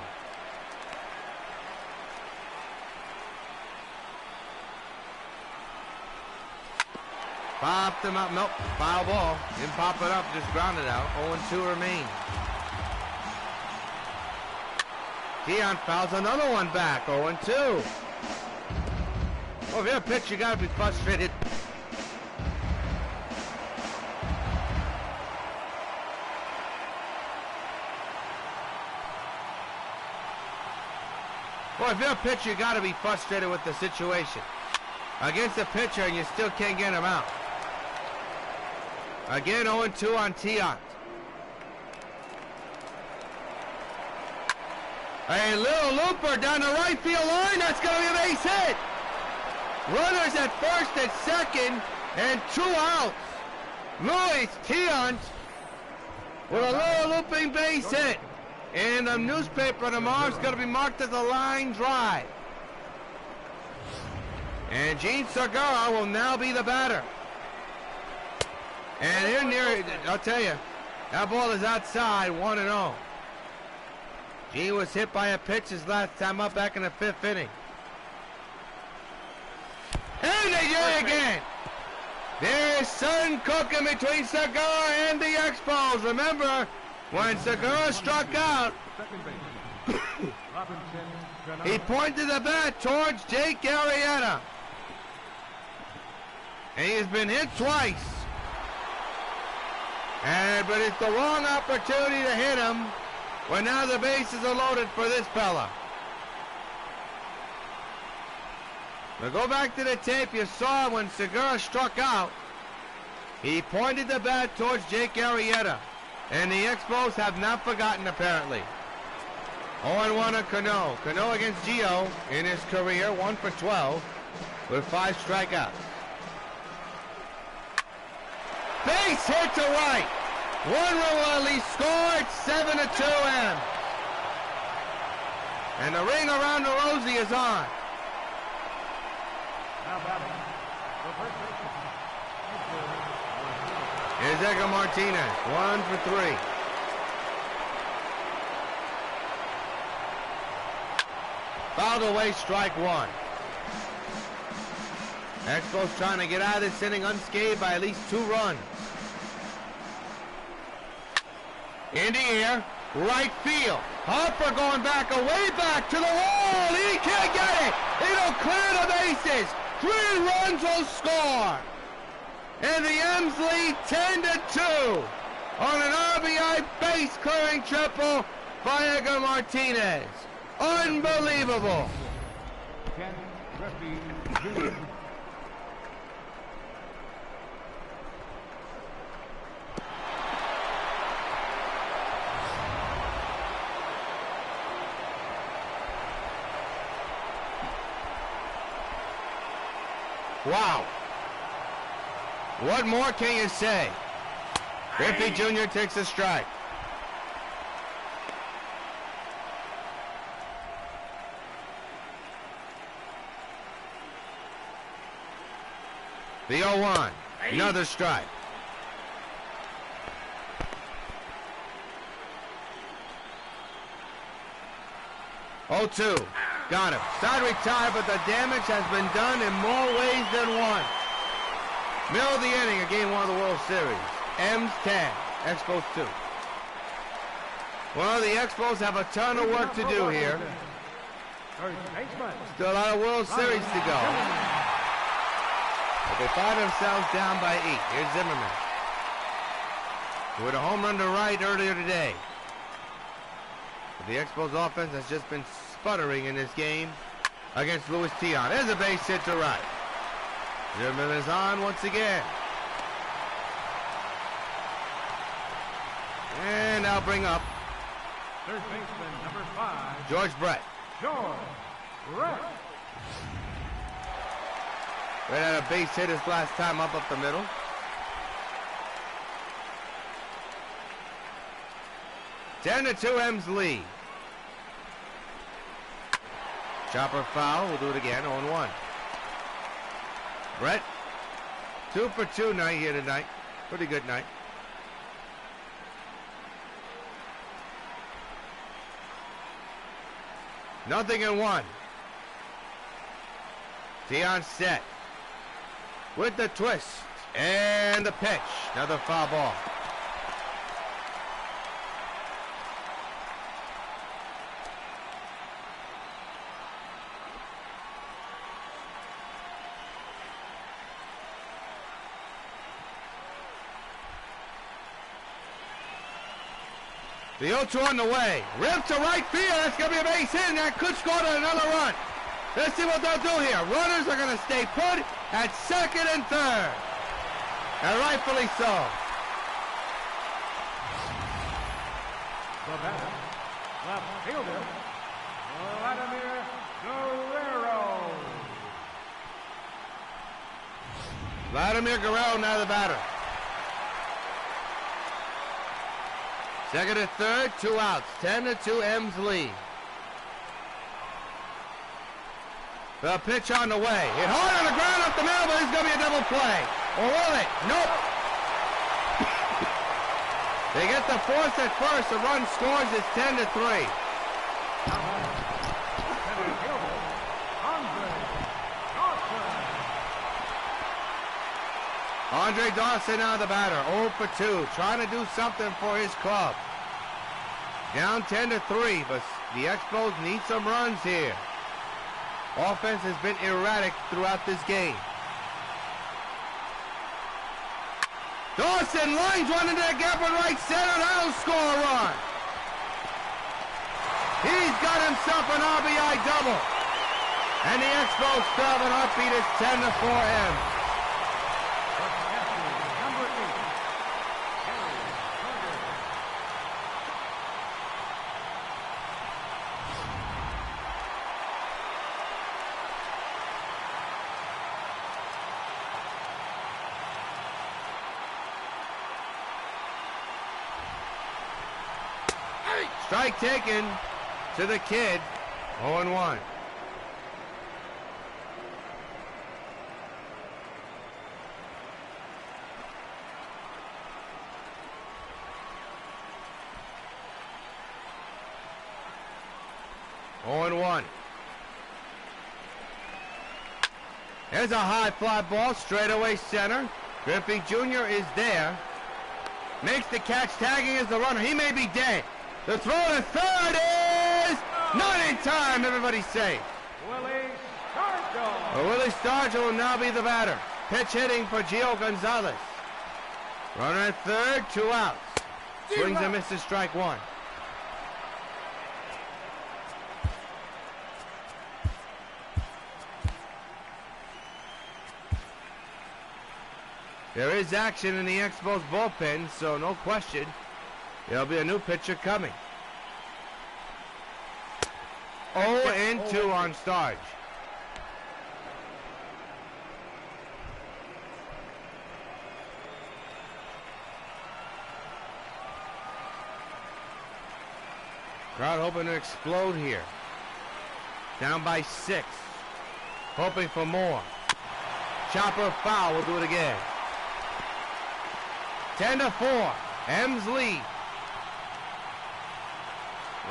Popped him up, nope, foul ball. Didn't pop it up, just grounded out. 0-2 remain. Tion fouls another one back, 0-2. Well, if you're a pitcher, you gotta be frustrated. Well, if you're a pitcher, you gotta be frustrated with the situation. Against a pitcher, and you still can't get him out. Again, 0-2 on Tiant. A little looper down the right field line. That's going to be a base hit. Runners at first and second, and 2 outs. Luis Tiant with a little looping base hit. And the newspaper tomorrow is going to be marked as a line drive. And Gene Segura will now be the batter. And in there, I'll tell you, that ball is outside, 1-0. Gene was hit by a pitch his last time up back in the 5th inning. And they do it again. There's sun cooking between Segura and the Expos. Remember, when Segura struck out, he pointed the bat towards Jake Arrieta. And he's been hit twice. But it's the wrong opportunity to hit him when now the bases are loaded for this fella. Now go back to the tape. You saw when Segura struck out, he pointed the bat towards Jake Arrieta. And the Expos have not forgotten, apparently. 0-1 on Cano. Cano against Gio in his career, 1 for 12 with 5 strikeouts. Base hit to right. 1 run will at least score. It's 7-2 M. And the ring around the Rosie is on. Now batting, the first baseman. Here's Edgar Martinez, 1 for 3. Fouled away, strike 1. Expos trying to get out of this inning unscathed by at least 2 runs. In the air, right field. Harper going back, away back to the wall. He can't get it. It'll clear the bases. 3 runs will score. And the M's lead 10-2 on an RBI base clearing triple by Edgar Martinez. Unbelievable. Ken Griffey Jr. Wow. What more can you say? Griffey Jr. takes a strike. The 0-1. Another strike. Oh, 2. Got him. Side retired, but the damage has been done in more ways than one. Middle of the inning of Game 1 of the World Series. M's 10. Expos 2. Well, the Expos have a ton of work to do here. Still a lot of World Series to go. But they find themselves down by 8. Here's Zimmerman with a home run to right earlier today. But the Expos offense has just been sputtering in this game against Luis Tiant. There's a base hit to right. Zimmerman is on once again. And I'll bring up Third baseman, number 5. George Brett. George Brett. Brett had a base hit his last time up the middle. Ten to 2 M's lead. Chopper foul. We'll do it again. 0-1. Brett, 2 for 2 night here tonight. Pretty good night. Nothing in 1. Tiant set. With the twist. And the pitch. Another foul ball. The 0-2 on the way. Ripped to right field. That's going to be a base hit, and that could score another run. Let's see what they'll do here. Runners are going to stay put at second and third. And rightfully so. The batter, left fielder, Vladimir Guerrero. Vladimir Guerrero now the batter. Second and third, 2 outs. 10-2 M's lead. The pitch on the way. Hit hard on the ground up the middle, but it's going to be a double play. Or will it? Nope. They get the force at first. The run scores. It's 10-3. Andre Dawson now the batter, 0 for 2, trying to do something for his club. Down 10-3, but the Expos need some runs here. Offense has been erratic throughout this game. Dawson lines one into the gap in right center. That'll score a run. He's got himself an RBI double. And the Expos still have an upbeat. It's 10-4 M. Strike taken to the kid. 0-1. There's a high fly ball, straightaway center. Griffey Jr. is there. Makes the catch, tagging as the runner. He may be dead. The throw to third is not in time. Everybody's safe. Willie Stargell. Well, Willie Stargell will now be the batter. Pitch hitting for Gio Gonzalez. Runner at third, 2 outs. Swings and misses, strike 1. There is action in the Expos bullpen, so no question, there'll be a new pitcher coming. 0-2 on Starge. Crowd hoping to explode here. Down by 6. Hoping for more. Chopper foul, we'll do it again. 10-4, M's lead.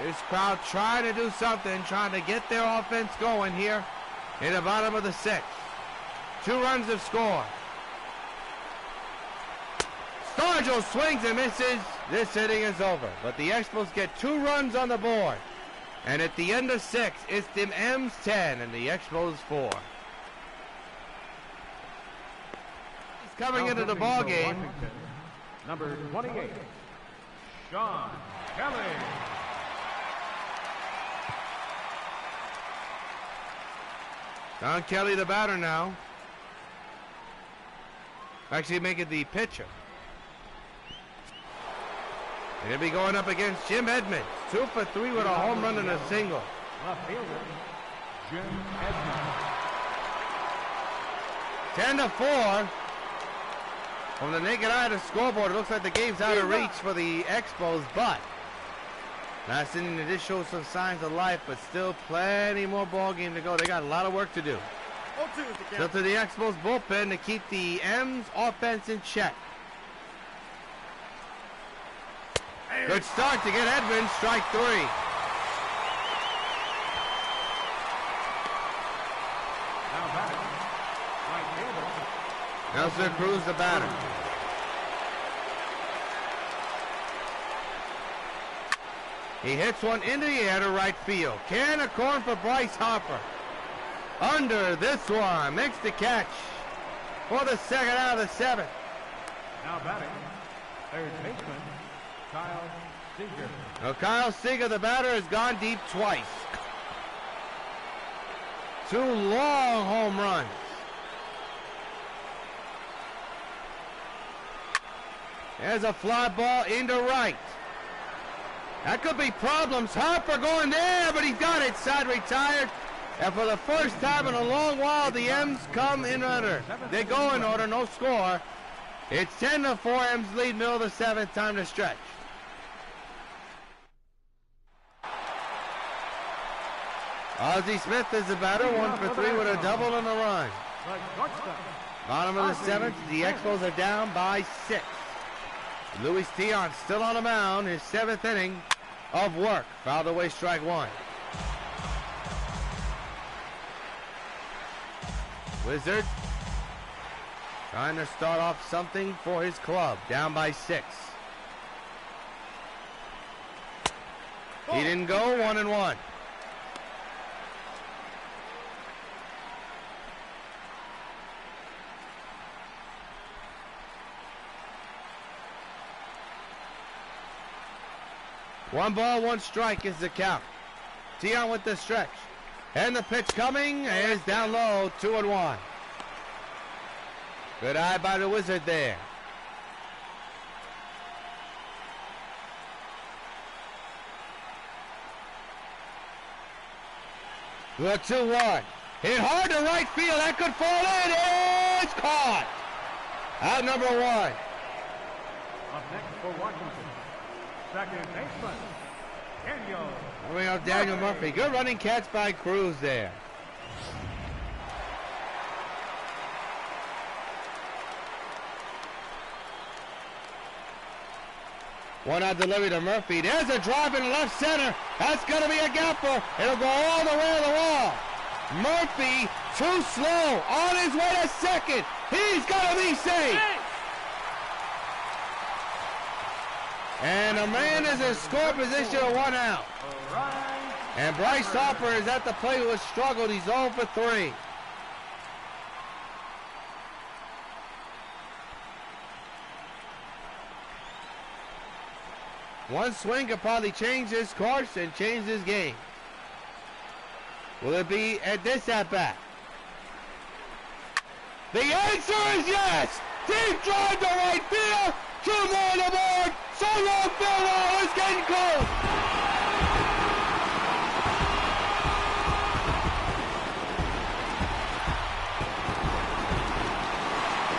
This crowd trying to do something, trying to get their offense going here in the bottom of the 6th. 2 runs have scored. Stargell swings and misses. This inning is over, but the Expos get 2 runs on the board. And at the end of 6, it's the M's 10 and the Expos 4. He's coming into the ball game. Number 28, Sean Kelly. Don Kelly the batter now. Actually making the pitcher. And he'll be going up against Jim Edmonds. 2 for 3 with a home run and a single. Left fielder, Jim Edmonds. 10-4. From the naked eye of the scoreboard, it looks like the game's out of reach for the Expos, but last inning they did show some signs of life, but still plenty more ball game to go. They got a lot of work to do. Still to the Expos bullpen to keep the M's offense in check. Good start to get Edmonds, strike 3. Now batting, right fielder, Nelson Cruz the batter. He hits one into the air to right field. Can of corn for Bryce Harper. Under this one. Makes the catch for the second out of the 7th. now batting, third baseman, Kyle Seager. Now Kyle Seager, the batter, has gone deep twice. 2 long home runs. There's a fly ball into right. That could be problems. Harper going there, but he's got it. Side retired. And for the first time in a long while, the M's come in order. They go in order, no score. It's 10-4, M's lead, middle of the seventh, time to stretch. Ozzie Smith is the batter, 1 for 3 with a double and a run. Bottom of the seventh, the Expos are down by 6. Luis Tiant still on the mound, his 7th inning of work. Fouled away, strike 1. Wizard trying to start off something for his club, down by 6. He didn't go, 1-1. One ball, one strike is the count. Tiant with the stretch. And the pitch coming is down low, 2-1. Good eye by the Wizard there. The 2-1. Hit hard to right field. That could fall in. It's caught. Out number 1. Up next for Washington, second baseman, Daniel. We have Daniel Murphy. Good running catch by Cruz there. One out delivery to Murphy. There's a drive in the left center. That's going to be a gapper. It'll go all the way to the wall. Murphy, too slow, on his way to second. He's going to be safe. And the man is in score position of 1 out. And Bryce Harper is at the plate who has struggled. He's 0 for 3. One swing could probably change his course and change his game. Will it be at this at-bat? The answer is yes! Deep drive to right field! 2 more on the board! So long, Phil is getting close!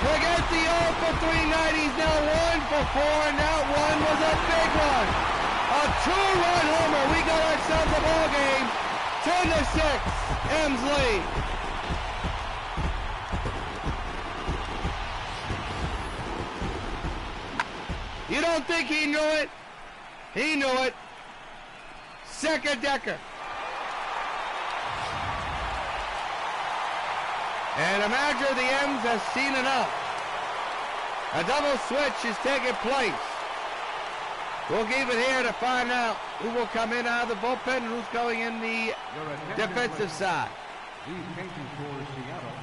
Forget the 0 for 3 night. He's now 1 for 4, and that one was a big one. A 2-run homer. We got ourselves a ball game. 10-6, M's lead. You don't think he knew it? He knew it. Second decker. And the manager of the M's has seen enough. A double switch is taking place. We'll keep it here to find out who will come in out of the bullpen and who's going in the defensive side. These changes for Seattle.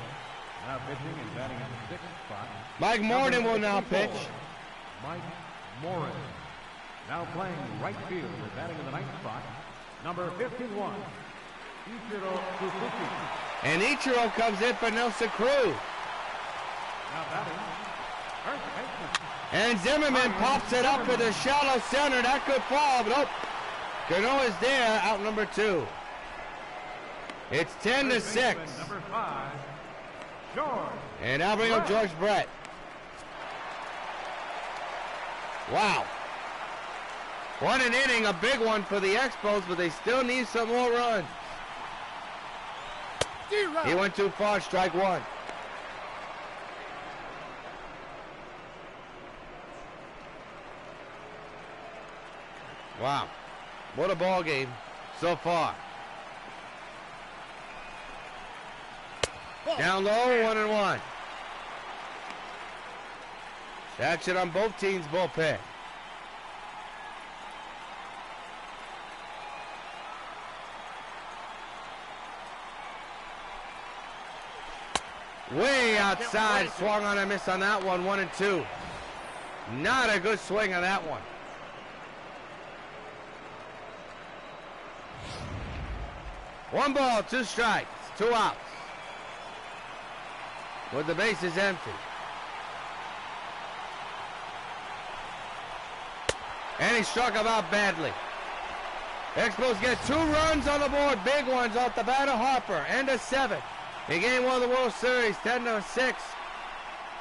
Now pitching and batting in the 6th spot. Mike Morton will now pitch. Mike Morris. Now playing right field and batting in the 9th spot. Number 51, Ichiro Suzuki. And Ichiro comes in for Nelson Cruz. Now batting, first baseman. And Zimmerman pops it up to the shallow center. That could fall, but nope. Cano is there, out number 2. It's 10-6. Number 5, George. And now bring up George Brett. Wow. What an inning, a big one for the Expos, but they still need some more runs. He went too far, strike 1. Wow. What a ball game so far. Down low, 1-1. Action on both teams' bullpen. Way outside, swung on a miss on that one, 1-2. Not a good swing on that one. One ball, 2 strikes, 2 outs. With the bases empty. And he struck him out badly. Expos get 2 runs on the board, big ones off the batter Harper, and a 7. In game 1 of the World Series, 10-6.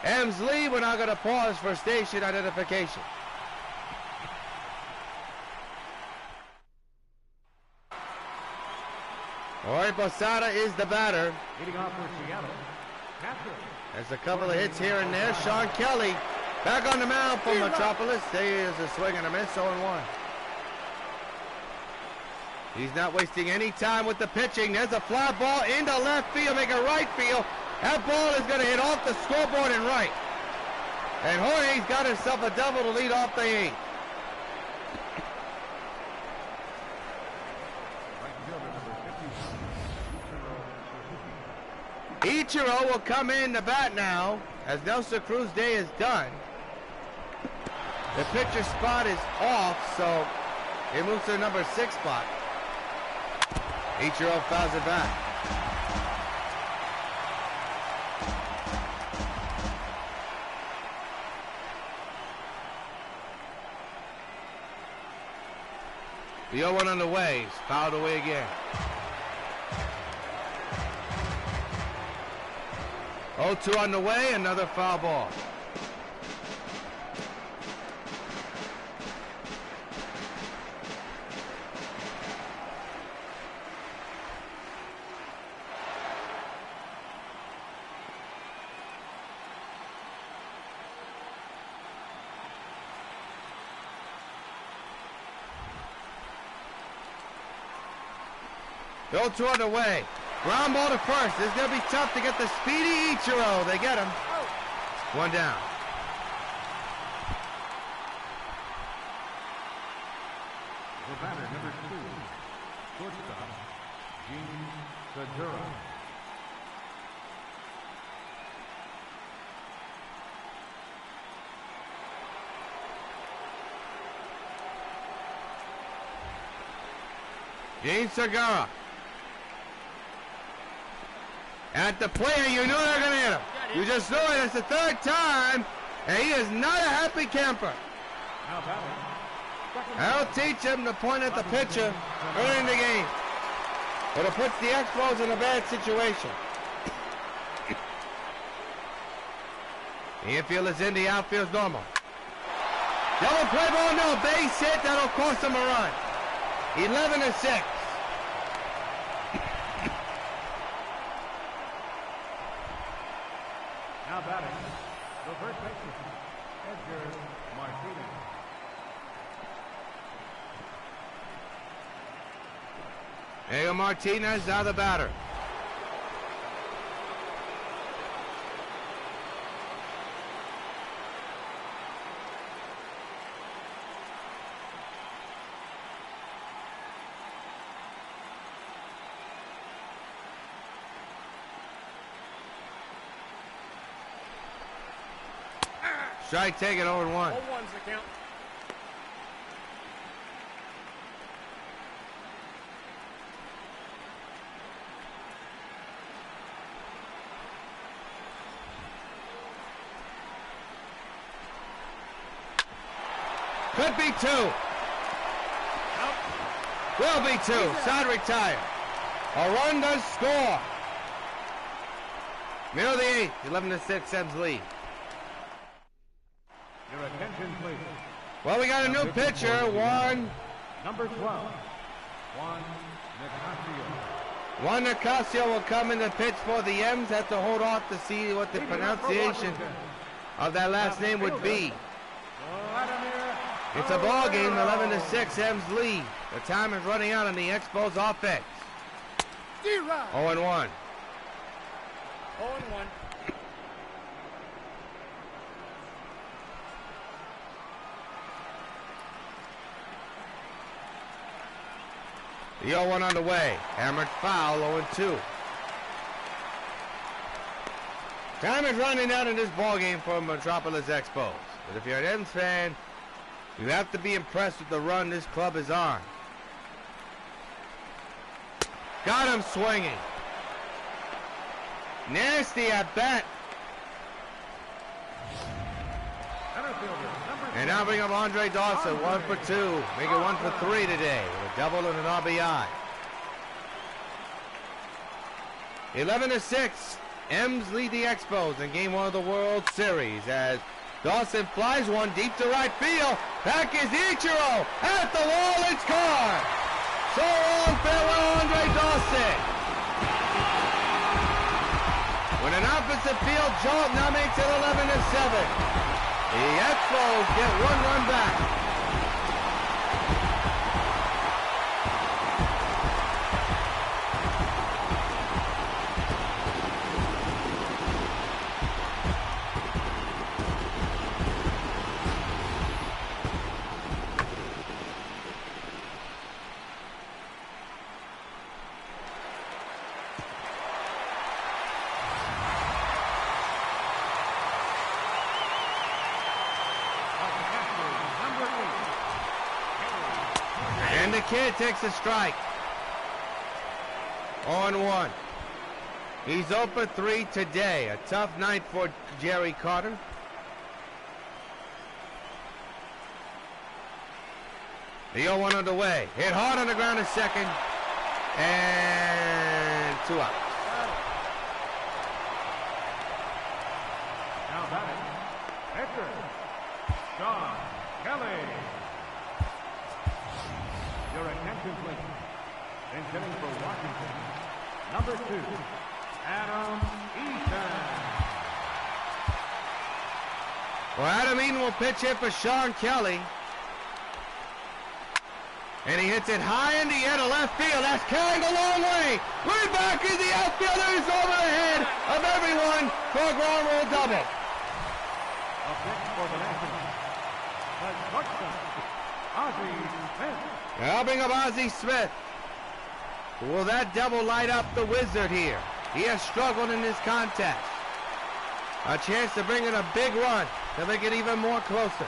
M's lead. We're now going to pause for station identification. Jorge Posada is the batter. Leading off for Seattle, Castro. There's a couple of hits here and there. Sean Kelly back on the mound for Metropolis. There is a swing and a miss, 0-1. He's not wasting any time with the pitching. There's a fly ball into left field, make a right field. That ball is going to hit off the scoreboard and right. And Jorge's got himself a double to lead off the 8th. Ichiro will come in to bat now as Nelson Cruz's day is done. The pitcher spot is off, so it moves to the number 6 spot. Ichiro fouls it back. The 0-1 on the way, he's fouled away again. 0-2 on the way, another foul ball. The 0-2 on the way. Ground ball to first. This is going to be tough to get the speedy Ichiro. They get him. 1 down. The batter, number 2, shortstop, Gene Segura. Gene Segura. At the plate, you knew they were going to hit him. You just knew it. It's the 3rd time, and he is not a happy camper. I'll teach him to point at the pitcher early in the game. But it puts the Expos in a bad situation. The infield is in, the outfield's normal. Double play ball, no, base hit, that'll cost him a run. 11-6. Now batting, the first baseman, Edgar Martinez. Edgar Martinez, now the batter. Strike taken, 0-1. 0-1's the count. Could be 2. Out. Will be 2. Side retire. A run does score. Middle of the 8th, 11-6, M's lead. Your attention, please. Well, we got a new pitcher, WON. Number 12, WON Nicasio. WON Nicasio will come in to pitch for the M's. Have to hold off to see what the pronunciation of that last name would be. It's a ball game, 11-6, M's lead. The time is running out on the Expos offense. 0-1. 0-1. The 0-1 on the way. Hammered foul, 0-2. Time is running out in this ball game for Metropolis Expos. But if you're an M's fan, you have to be impressed with the run this club is on. Got him swinging. Nasty at bat. Center fielder, number And now bring up Andre Dawson, 1 for 2. Make it 1 for 3 today with a double and an RBI. 11-6. M's lead the Expos in Game 1 of the World Series as Dawson flies one deep to right field. Back is Ichiro at the wall. It's caught. So long, farewell, Andre Dawson. When an opposite field jolt now makes it 11-7. The Expos get 1 run back. And the kid takes a strike. 0-1. He's 0 for 3 today. A tough night for Jerry Carter. The 0-1 underway. Hit hard on the ground at second. And 2 outs. Now batting, Hector, Sean Kelly. Your attention, please. And hitting for Washington, number 2, Adam Eaton. Well, Adam Eaton will pitch it for Sean Kelly. And he hits it high in the air to left field. That's carrying a long way. Way back is the outfielder. Is over the head of everyone for a ground rule double. A pitch for the Nationals. The shortstop, Ozzie Smith. Now bring up Ozzie Smith. Will that double light up the Wizard here? He has struggled in this contest. A chance to bring in a big run to make it even more closer.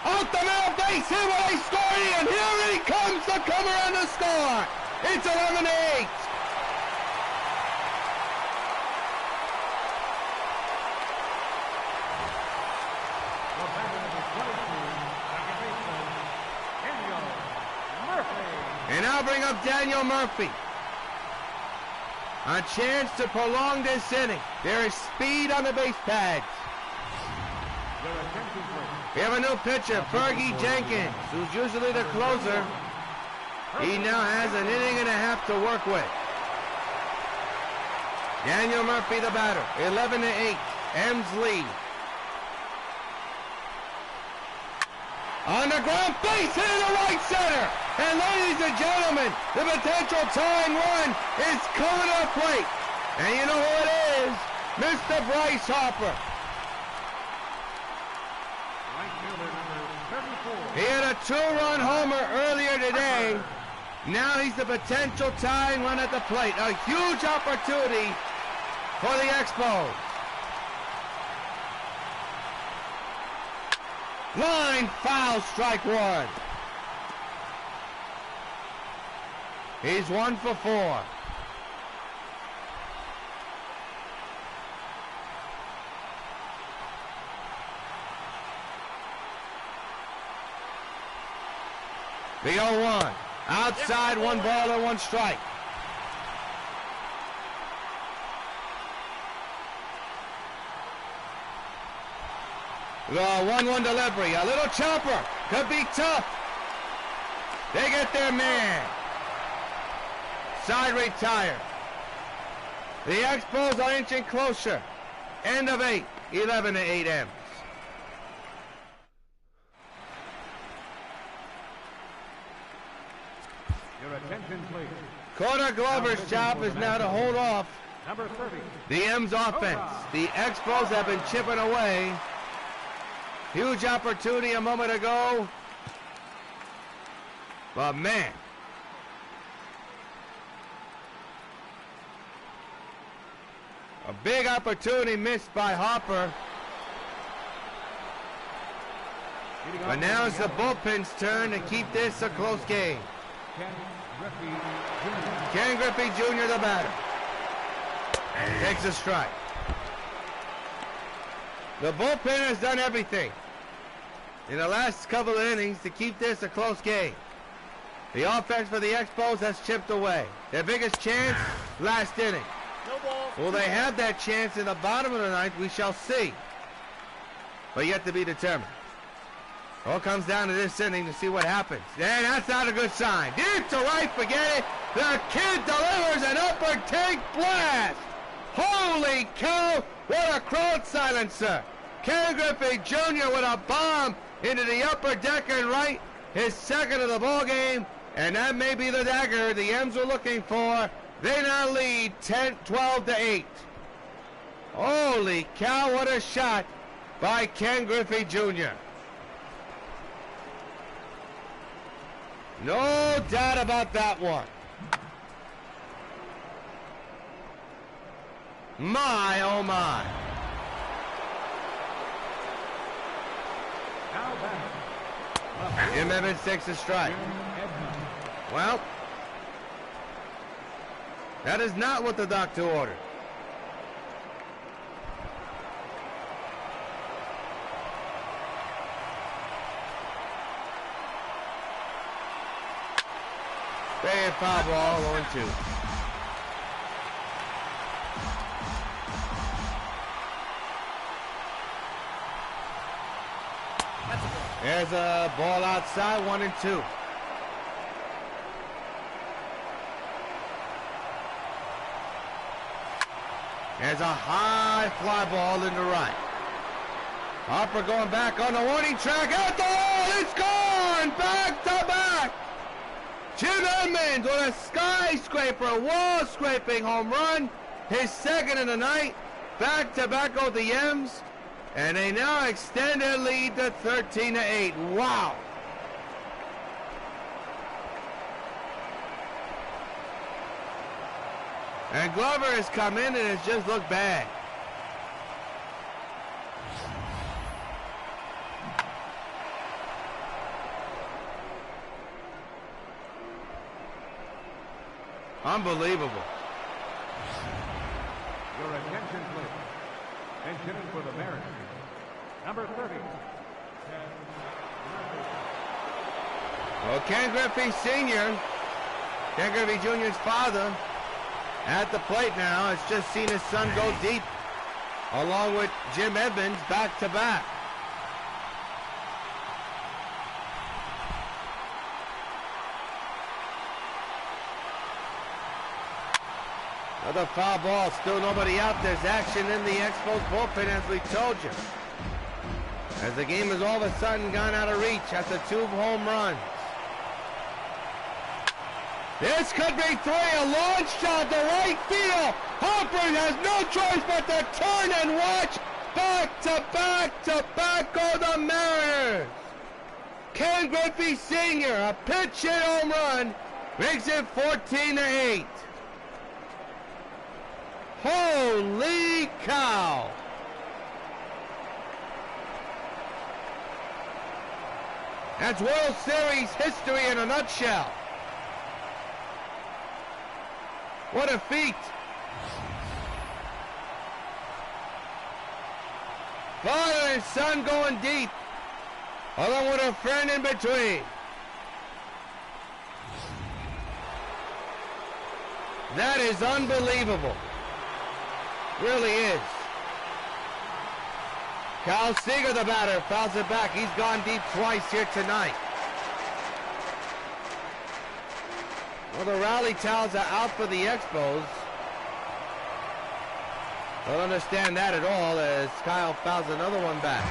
Out the middle base, here will they score in. Here he comes to come around the score. It's 11-8. And now bring up Daniel Murphy. A chance to prolong this inning. There is speed on the base pads. We have a new pitcher, Fergie Jenkins, who's usually the closer. He now has an inning and a half to work with. Daniel Murphy, the batter. 11-8. M's lead. On the ground, base hit in the right center. And ladies and gentlemen, the potential tying run is coming to the plate. And you know who it is? Mr. Bryce Harper. He had a 2-run homer earlier today. Now he's the potential tying run at the plate. A huge opportunity for the Expos. Line foul, strike 1. He's 1 for 4. The 0-1. Outside, 1 ball and 1 strike. The 1-1 delivery. A little chopper. Could be tough. They get their man. Side retired. The Expos are inching closer. End of 8. 11-8 M's. Your attention, please. Carter Glover's job is now to hold off Number 30. the M's offense. The Expos have been chipping away. Huge opportunity a moment ago. But man. A big opportunity missed by Harper. But now it's the bullpen's turn to keep this a close game. Ken Griffey Jr., the batter. Takes a strike. The bullpen has done everything in the last couple of innings to keep this a close game. The offense for the Expos has chipped away. Their biggest chance, last inning. No ball. Will they have that chance in the bottom of the ninth? We shall see. But yet to be determined. All comes down to this inning to see what happens. And that's not a good sign. Deep to right, forget it. The kid delivers an upper tank blast. Holy cow, what a crowd silencer. Ken Griffey Jr. with a bomb into the upper deck and right. His second of the ball game. And that may be the dagger the M's were looking for. They now lead 12-8. Holy cow, what a shot by Ken Griffey Jr. No doubt about that one. My, oh my. Now back. Jim Evans takes a strike. Well, that is not what the doctor ordered. Bad foul ball, 0-2. There's a ball outside, 1-2. There's a high fly ball into right. Harper going back on the warning track. At the hole, it's gone! Back to back! Jim Edmonds with a skyscraper, wall-scraping home run. His second in the night. Back to back with the M's. And they now extend their lead to 13-8. Wow! And Glover has come in and has just looked bad. Unbelievable. Your attention, please. Attention for the Mariners. Number 30. Well, Ken Griffey Sr., Ken Griffey Jr.'s father, at the plate now, has just seen his son go deep, along with Jim Edmonds, back to back. Another foul ball, still nobody out. There's action in the Expos bullpen, as we told you. As the game has all of a sudden gone out of reach after 2 home runs. This could be 3, a launch shot to right field. Harper has no choice but to turn and watch. Back to back go the Mariners. Ken Griffey Sr., a pitch hit home run, makes it 14-8. Holy cow. That's World Series history in a nutshell. What a feat. Father and son going deep, along with a friend in between. That is unbelievable. Really is. Kyle Seager, the batter, fouls it back. He's gone deep twice here tonight. Well, the rally towels are out for the Expos. Don't understand that at all, as Kyle fouls another one back.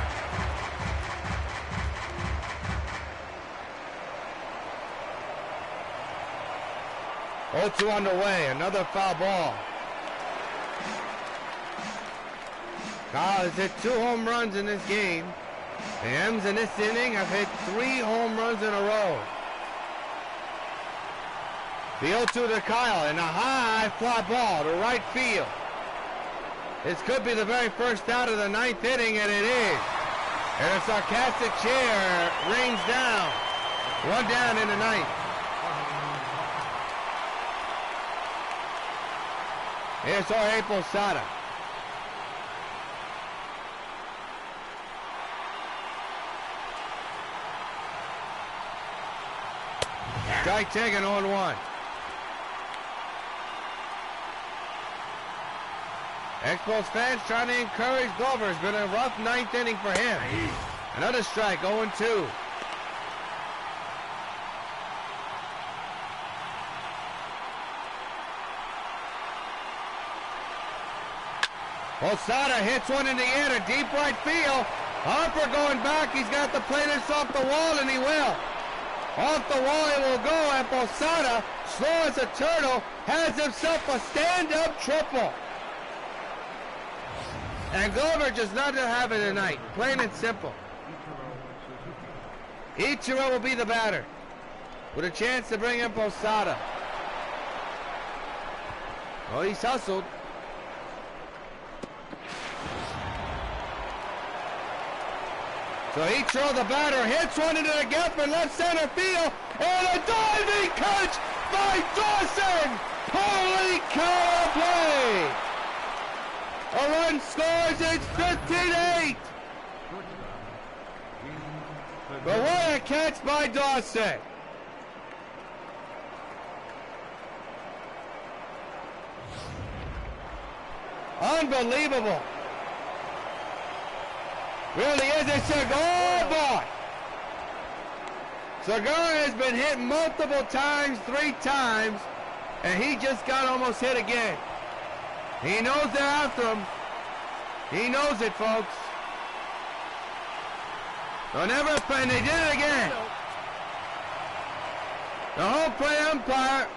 Oh, 2 underway, another foul ball. Kyle has hit 2 home runs in this game. The M's in this inning have hit 3 home runs in a row. The 0-2 to Kyle, and a high fly ball to right field. This could be the very first out of the 9th inning, and it is. And a sarcastic cheer rains down. 1 down in the 9th. Here's Jorge Posada. Strike taken on 1. Expos fans trying to encourage Glover. It's been a rough 9th inning for him. Another strike, 0-2. Posada hits one in the air to deep right field. Harper going back. He's got to play this off the wall, and he will. Off the wall it will go, and Posada, slow as a turtle, has himself a stand-up triple. And Glover just not to have it tonight. Plain and simple. Ichiro will be the batter, with a chance to bring in Posada. Oh, he's hustled. So Ichiro, the batter, hits one into the gap in left center field, and a diving catch by Dawson! Holy cow play! A run scores, it's 15-8! But what a catch by Dawson! Unbelievable! Really is a Segura boy. Segura has been hit multiple times, 3 times, and he just got almost hit again. He knows they're after him. He knows it, folks. Don't ever play, and they did it again. The home plate umpire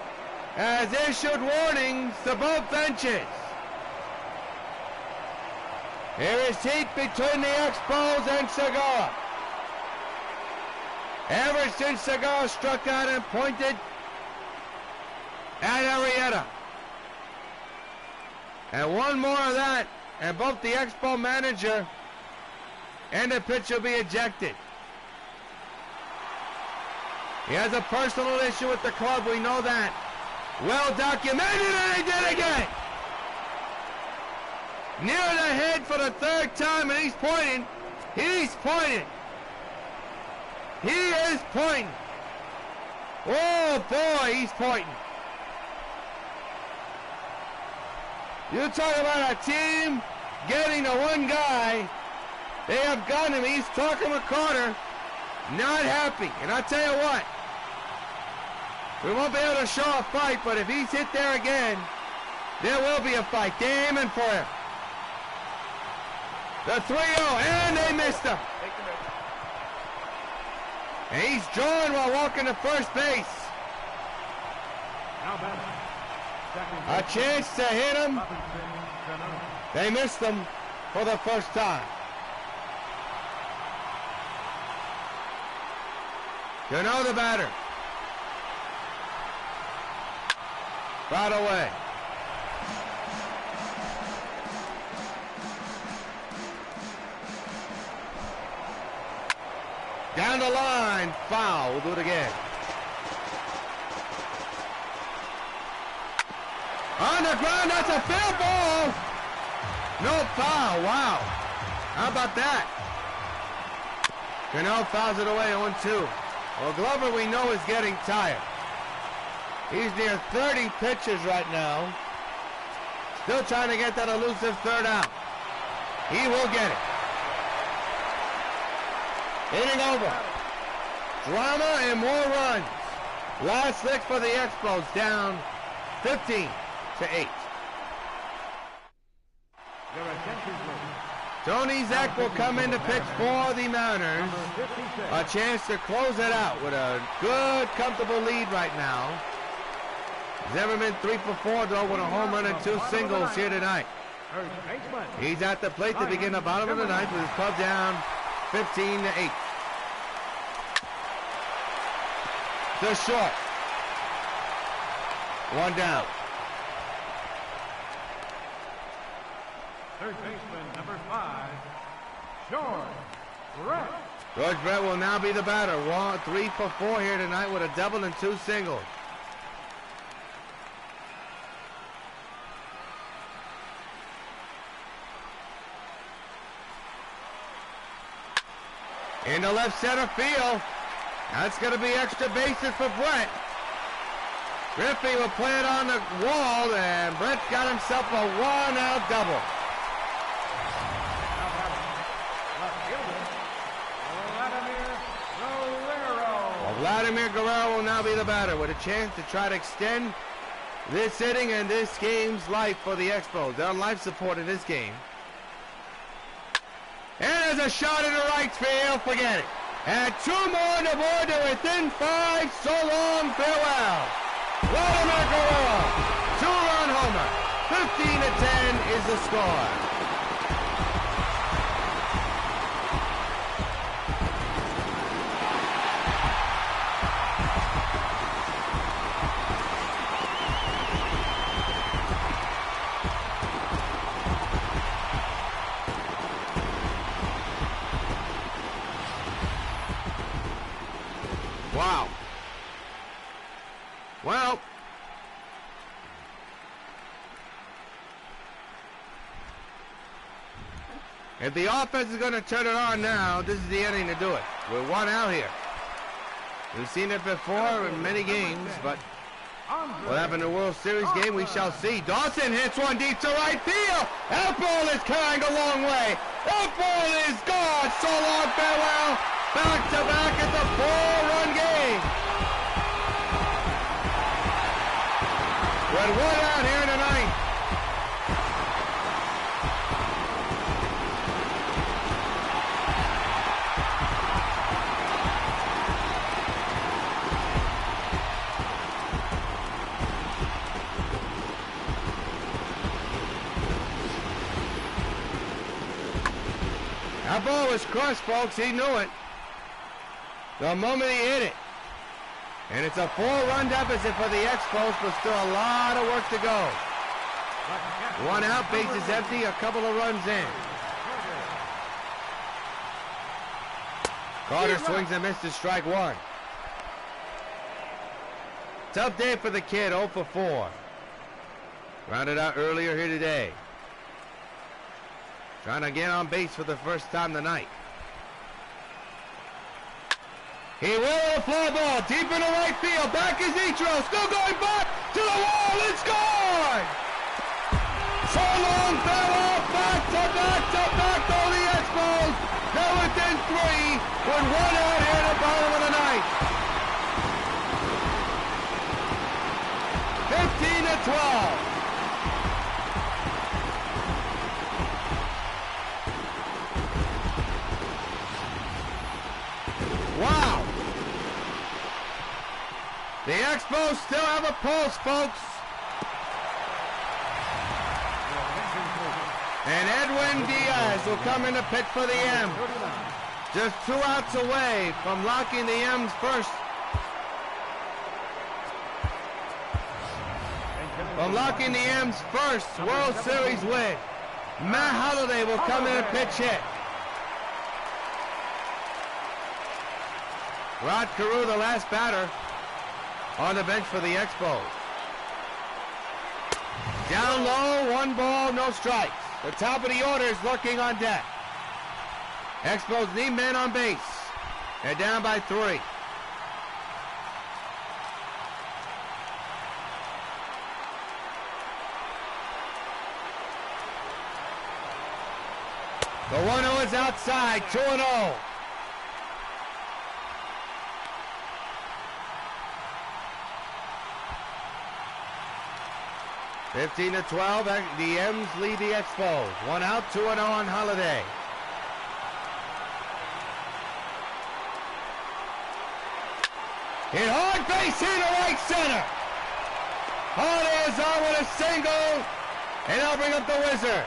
has issued warnings to both benches. There is heat between the Expos and Segura. Ever since Segura struck out and pointed at Arrieta. And one more of that, and both the Expo manager and the pitcher will be ejected. He has a personal issue with the club, we know that. Well documented, and he did again. Near the head for the 3rd time, and he's pointing. He's pointing. He is pointing. Oh boy, he's pointing. You talk about a team getting to one guy. They have gotten him. He's talking with Carter. Not happy. And I tell you what, we won't be able to show a fight, but if he's hit there again, there will be a fight. They're aiming for him. The 3-0, and they missed him. And he's drawing while walking to first base. A chance to hit him. They missed him for the first time. You know the batter. Right away. Down the line, foul. We'll do it again. On the ground, that's a fair ball. No foul, wow. How about that? Cano fouls it away, 0-2. Well, Glover, we know, is getting tired. He's near 30 pitches right now. Still trying to get that elusive 3rd out. He will get it. Inning over. Drama and more runs. Last lick for the Expos, down 15-8. Tony Zach will come in to pitch for the Mariners. A chance to close it out with a good, comfortable lead right now. Zimmerman 3 for 4, though, with a home run and 2 singles here tonight. He's at the plate to begin the bottom of the 9th with his club down 15-8. To short. 1 down. Third baseman, number 5, George Brett. George Brett will now be the batter. 3 for 4 here tonight with a double and 2 singles. Into left center field. That's going to be extra bases for Brett. Griffey will play it on the wall, and Brett got himself a one-out double. Vladimir Guerrero will now be the batter with a chance to try to extend this inning and this game's life for the Expos. They're on life support in this game. And there's a shot into right field. Forget it. And two more on the board. They're within 5. So long. Farewell. Vladimir Guerrero. 2-run homer. 15-10 is the score. Wow. Well, if the offense is going to turn it on now, this is the inning to do it. We're one out here. We've seen it before in many games, but what happened in the World Series game, we shall see. Dawson hits one deep to right field. That ball is carrying a long way. That ball is gone. So long, farewell. Back to back at the 4-run game. With one out here in the ninth. That ball was crushed, folks. He knew it the moment he hit it. And it's a 4-run deficit for the Expos, but still a lot of work to go. One out, bases empty, a couple of runs in. Carter swings and misses strike one. Tough day for the kid, 0 for 4. Grounded out earlier here today. Trying to get on base for the first time tonight. He will a fly ball deep in the right field. Back is Etro. Still going back to the wall. It's gone. So long, farewell. Back to back to back. All the Expos. They're within 3 with one out here in the bottom of the ninth. 15-12. Wow. The Expos still have a pulse, folks. And Edwin Diaz will come in to pitch for the M. Just 2 outs away from locking the M's first. From locking the M's first World Series win. Matt Holliday will come in and pitch hit. Rod Carew, the last batter, on the bench for the Expos. Down low, 1 ball, no strikes. The top of the order is looking on deck. Expos need men on base. They're down by 3. The 1-0 is outside, 2-0. (15-12), the M's lead the Expos. 1 out, 2-0 on Holiday. Hit hard, base hit to right center. Holiday is on with a single, and they'll bring up the Wizard.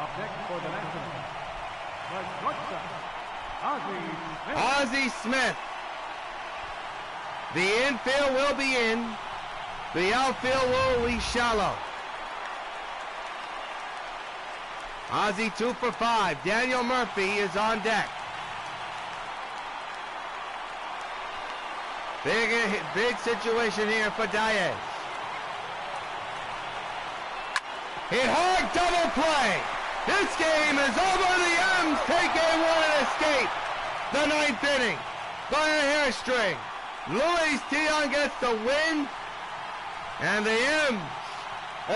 Up next for the Nationals, the shortstop, Ozzie Smith. Ozzie Smith. The infield will be in. The outfield will be shallow. Ozzie 2 for 5. Daniel Murphy is on deck. Big situation here for Diaz. Hit hard, double play. This game is over. The M's take a 1 and escape the 9th inning. by a hairstring. Luis Tion gets the win, and the M's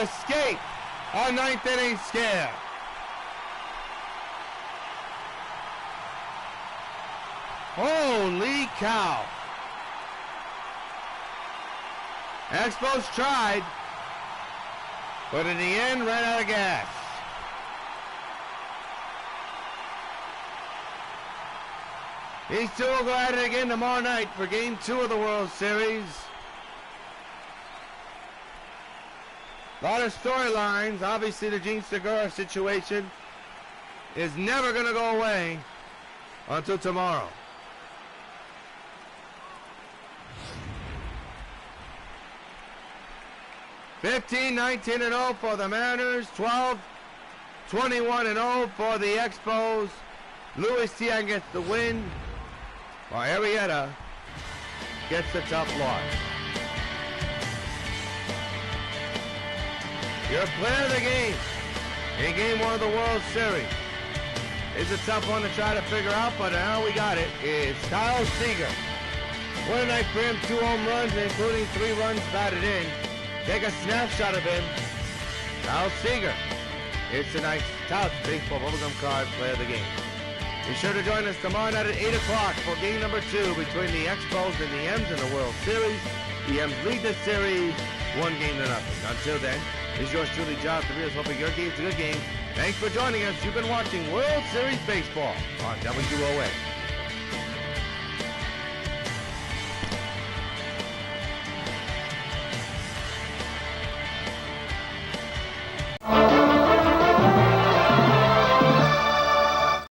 escape a ninth inning scare. Holy cow. Expos tried, but in the end ran out of gas. These two will go at it again tomorrow night for Game 2 of the World Series. A lot of storylines. Obviously, the Gene Segura situation is never going to go away until tomorrow. (15-19-0) for the Mariners, 12-21-0 for the Expos. Luis Tion gets the win, while Arrieta gets the tough loss. Your player of the game in Game 1 of the World Series. It's a tough one to try to figure out, but now we got it. It's Kyle Seager. What a night for him, 2 home runs, including 3 runs batted in. Take a snapshot of him. Kyle Seager. It's tonight's Touch Baseball Bubblegum Card Player of the Game. Be sure to join us tomorrow night at 8 o'clock for game number 2 between the Expos and the M's in the World Series. The M's lead the series 1-0. Until then, it's yours truly, Jonathan Rios, hoping your game's a good game. Thanks for joining us. You've been watching World Series Baseball on WON.